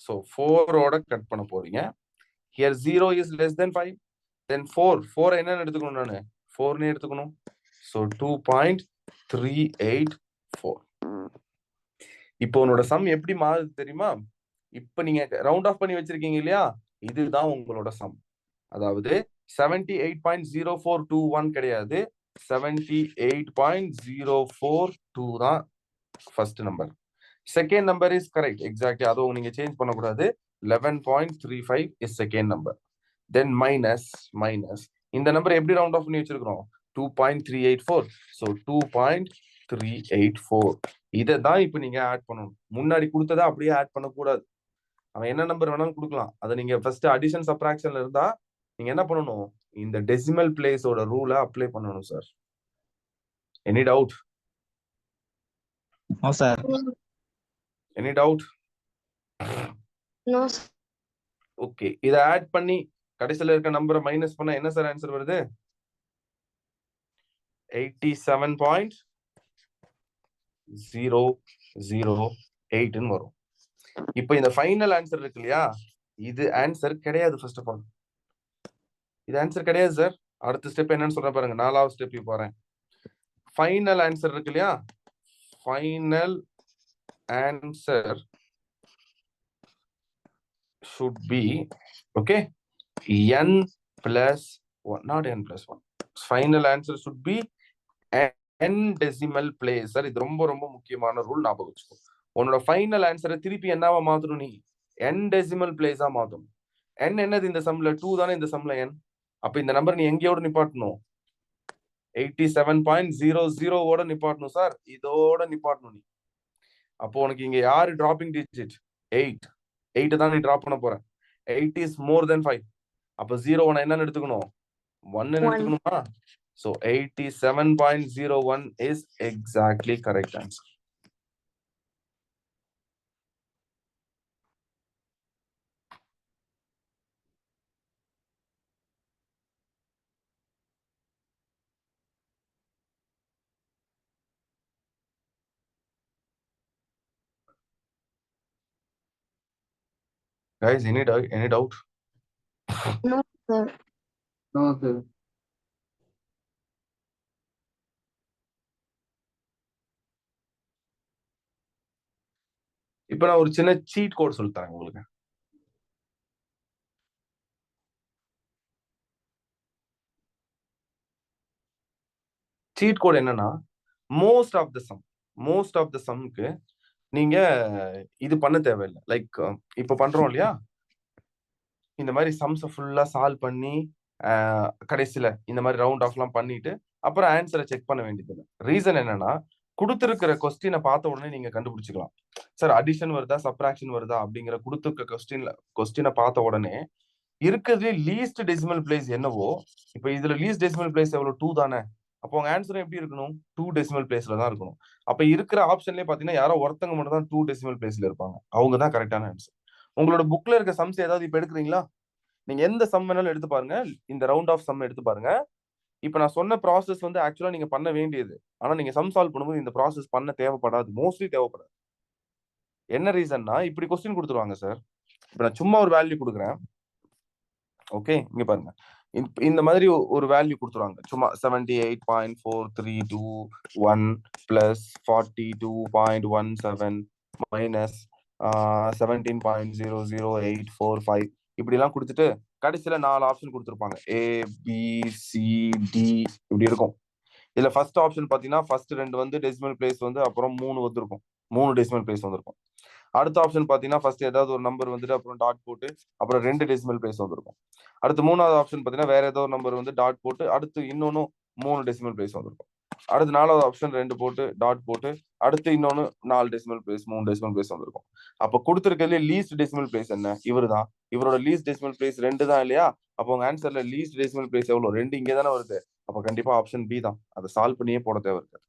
சோ 4 கட் பண்ண போறீங்க. here 0 is less than 5. then 4 என்ன எடுத்துக்கணும்? நானு 4 எடுத்துக்கணும். சோ 2.384. இப்போ உன்னோட சம் எப்படி மாறுது தெரியுமா? இப்ப நீங்க ரவுண்ட் ஆஃப் பண்ணி வச்சிருக்கீங்க இல்லையா? இதுதான் உங்களோட சம். அதாவது 78.0421 கிடையாது, 78.042 தான் first number. Second number is correct, exactly. அதுவும் நீங்க சேஞ்ச் பண்ணக்கூடாது. 11.35 is second number. Then minus இந்த நம்பர் எப்படி ரவுண்ட் ஆஃப் பண்ணி வச்சிருக்கிறோம்? 2.384. ஸோ 2.384. இதை தான் இப்போ நீங்க ஆட் பண்ணணும். முன்னாடி கொடுத்ததை அப்படியே ஆட் பண்ணக்கூடாது. அவன் என்ன நம்பர் வேணாலும் கொடுக்கலாம். அதை நீங்க ஃபர்ஸ்ட் அடிஷன் சப்ட்ராக்ஷன்ல இருந்தா நீங்க என்ன பண்ணணும்? இந்த டெசிமல் பிளேஸோட ரூலை அப்ளை பண்ணணும் sir. Any doubt? No, sir. Any doubt? No, sir. Okay, இதை ஆட் பண்ணி கடைசியில் இருக்க நம்பரை மைனஸ் பண்ணா என்ன சார் ஆன்சர் வருது? 87.008 வரும். இப்போ இந்த ஃபைனல் ஆன்சர் இருக்கு இல்லையா? இது ஆன்சர் கிடையாது. ஃபர்ஸ்ட் ஆஃப் ஆல் இது ஆன்சர் கிடையாது சார். அடுத்த ஸ்டெப் என்னன்னு சொல்ற பாருங்க. 4வது ஸ்டெப் போறேன். ஃபைனல் ஆன்சர் இருக்கு இல்லையா? Final answer should be okay n plus 1, not n plus 1. Final answer should be n decimal place. Sir இது ரொம்ப ரொம்ப முக்கியமான ரூல், ஞாபகம் வச்சுக்கோ. உன்னோட ஃபைனல் ஆன்சரை திருப்பி என்னவா மாத்தணும் நீ? n டெசிமல் பிளேஸா மாத்தணும். n என்னது இந்த சம்ல? 2 தானே இந்த சம்ல n. அப்ப இந்த நம்பர் நீ எங்கேயோட நிப்பாட்டணும்? 87.00 ஓட நிப்பாட்டணும் சார். இதோட நிப்பாட்டணும் நீ. அப்போ உனக்கு இங்க யாரு டிராப்பிங் டிஜிட்? 8 தான் நீ டிராப் பண்ண போற. 8 is more than 5. அப்ப 0 நான் என்னன்னு எடுத்துக்கணும்? 1 எடுத்துக்கணுமா? So 87.01 is exactly correct answer. Guys, any doubt? No, sir. No, sir. இப்ப நான் ஒரு சின்ன சீட் கோட் சொல்லித்தரேன் உங்களுக்கு. சீட் கோட் என்னன்னா, மோஸ்ட் ஆஃப் த சம்க்கு நீங்க இது பண்ண தேவையில்லை. லைக் இப்ப பண்றோம் இல்லையா, இந்த மாதிரி சம்ஸை ஃபுல்லா சால்வ் பண்ணி கடைசியில இந்த மாதிரி ரவுண்ட் ஆஃப் எல்லாம் பண்ணிட்டு அப்புறம் ஆன்சரை செக் பண்ண வேண்டியது. ரீசன் என்னன்னா, கொடுத்துருக்கிற கொஸ்டினை பார்த்த உடனே நீங்க கண்டுபிடிச்சிக்கலாம். சார் அடிஷன் வருதா சப்ராக்ஷன் வருதா அப்படிங்கிற கொடுத்துருக்க கொஸ்டினை பார்த்த உடனே இருக்கிறதுலே லீஸ்ட் டெசிமல் பிளேஸ் என்னவோ, இப்ப இதுல லீஸ்ட் டெசிமல் பிளேஸ் எவ்வளவு? 2 தானே. அப்போ உங்க ஆன்சரும் எப்படி இருக்கணும்? 2 டெசிமல் பிளேஸ்ல தான் இருக்கணும். அப்ப இருக்கிற ஆப்ஷன்லயே பாத்தீங்கன்னா யாரோ ஒருத்தங்க மட்டும் தான் 2 டெசிமல் பிளேஸ்ல இருப்பாங்க. அவங்க தான் கரெக்டான ஆன்சர். உங்களோட புக்ல இருக்க சம்ஸ் ஏதாவது இப்ப எடுக்கிறீங்களா? நீங்க எந்த சம் வேணாலும் எடுத்து பாருங்க. இந்த ரவுண்ட் ஆஃப் சம் எடுத்து பாருங்க. இப்ப நான் சொன்ன ப்ராசஸ் வந்து ஆக்சுவலா நீங்க பண்ண வேண்டியது. ஆனா நீங்க சம் சால்வ் பண்ணும்போது இந்த ப்ராசஸ் பண்ண தேவைப்படாது. மோஸ்ட்லி தேவைப்படாது. என்ன ரீசன்னா, இப்படி கொஸ்டின் கொடுத்துருவாங்க சார். இப்ப நான் சும்மா ஒரு வேல்யூ கொடுக்குறேன். ஓகே, இங்க பாருங்க. இந்த மாதிரி ஒரு வேல்யூ கொடுத்துருவாங்க. சும்மா 78.4321 பிளஸ் 42.17 மைனஸ் 17.00845 இப்படி எல்லாம் கொடுத்துட்டு கடைசியில 4 ஆப்ஷன் கொடுத்துருப்பாங்க. ABCD இப்படி இருக்கும். இதுல ஃபர்ஸ்ட் ஆப்ஷன் பாத்தீங்கன்னா ஃபர்ஸ்ட் 2 வந்து டெசிமல் பிளேஸ் வந்து, அப்புறம் 3 வந்திருக்கும். 3 டெசிமல் பிளேஸ் வந்திருக்கும். அடுத்த ஆப்ஷன் பாத்தீங்கன்னா ஃபர்ஸ்ட் ஏதாவது ஒரு நம்பர் வந்துட்டு அப்புறம் டாட் போட்டு அப்புறம் 2 டெசிமல் பிளேஸ் வந்திருக்கும். அடுத்து 3வது ஆப்ஷன் பாத்தீங்கன்னா வேற ஏதோ நம்பர் வந்து டாட் போட்டு அடுத்து இன்னொன்னு 3 டெசிமல் பிளேஸ் வந்திருக்கும். அடுத்து 4வது ஆப்ஷன் 2 போட்டு டாட் போட்டு அடுத்து இன்னொன்னு 4 டெசிமல் பிளேஸ் 3 டெசிமல் பிளேஸ் வந்திருக்கும். அப்ப கொடுத்துருக்கிறதுல லீஸ்ட் டெசிமல் பிளேஸ் என்ன? இவர் தான். இவரோட லீஸ்ட் டெசிமல் பிளேஸ் 2 தான் இல்லையா? அப்போ உங்க ஆன்சர்ல லீஸ்ட் டெசிமல் பிளேஸ் எவ்வளவு? 2 இங்கே தானே வருது. அப்ப கண்டிப்பா ஆப்ஷன் பி தான். அதை சால்வ் பண்ணியே போட தேவை இருக்கு.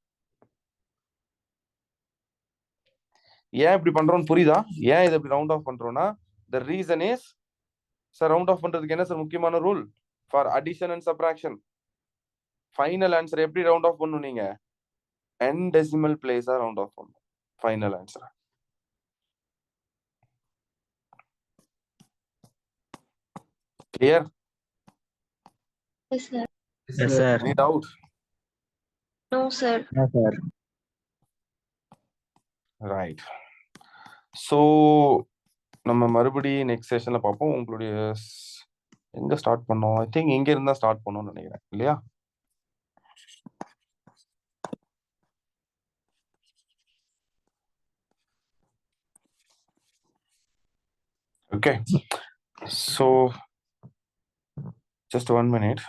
ஏன் இப்படி பண்றோம்னு புரியுதா? ஏன் இதை இப்படி ரவுண்ட் ஆஃப் பண்றோம்னா, the reason is, sir round off பண்றதுக்கு என்ன சார் முக்கியமான rule? For addition and subtraction final answer எப்படி ரவுண்ட் ஆஃப் பண்ணணும்? நீங்க n டெசிமல் பிளேஸா ரவுண்ட் ஆஃப் பண்ணணும் final answer. Clear? Yes, sir. Yes, sir. Any doubt? No, sir. No, sir. Right. So நம்ம மறுபடியும் நெக்ஸ்ட் செஷன்ல பார்ப்போம். உங்களுடைய எங்க ஸ்டார்ட் பண்ணோம்? ஐ திங்க் எங்க இருந்தா ஸ்டார்ட் பண்ணோம்னு நினைக்கிறேன் இல்லையா? Okay, so just 1 minute.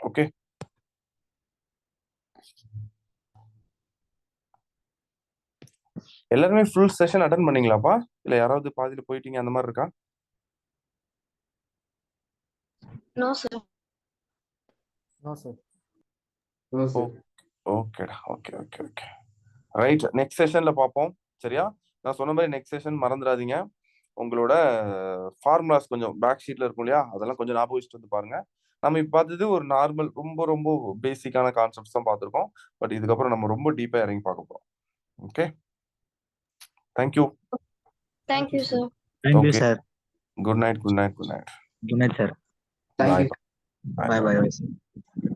Okay, எல்லாருமே ஃபுல் செஷன் அட்டெண்ட் பண்ணீங்களாப்பா? இல்ல யாராவது பாதியில போயிட்டீங்க அந்த மாதிரி இருக்கா? No, sir. No, sir. No, sir. ஓகேடா, okay okay okay right. Next செஷன்ல பார்ப்போம். சரியா? நான் சொன்ன மாதிரி நெக்ஸ்ட் செஷன் மறந்துடாதீங்க. உங்களோட ஃபார்முலாஸ் கொஞ்சம் பேக் ஷீட்ல இருக்கும் இல்லையா, அதெல்லாம் கொஞ்சம் ஞாபகம் வச்சுட்டு வந்து பாருங்க. நம்ம இப்ப பார்த்தது ஒரு நார்மல் ரொம்ப ரொம்ப பேசிக்கான கான்செப்ட்ஸ் தான் பார்த்துருக்கோம். பட் இதுக்கப்புறம் நம்ம ரொம்ப டீப்பா இறங்கி பார்க்க போறோம். Okay, thank you. Thank you, sir. Thank you, Okay. sir. Good night, good night, good night. Good night, sir. Thank Bye. you. Bye. Bye, bye.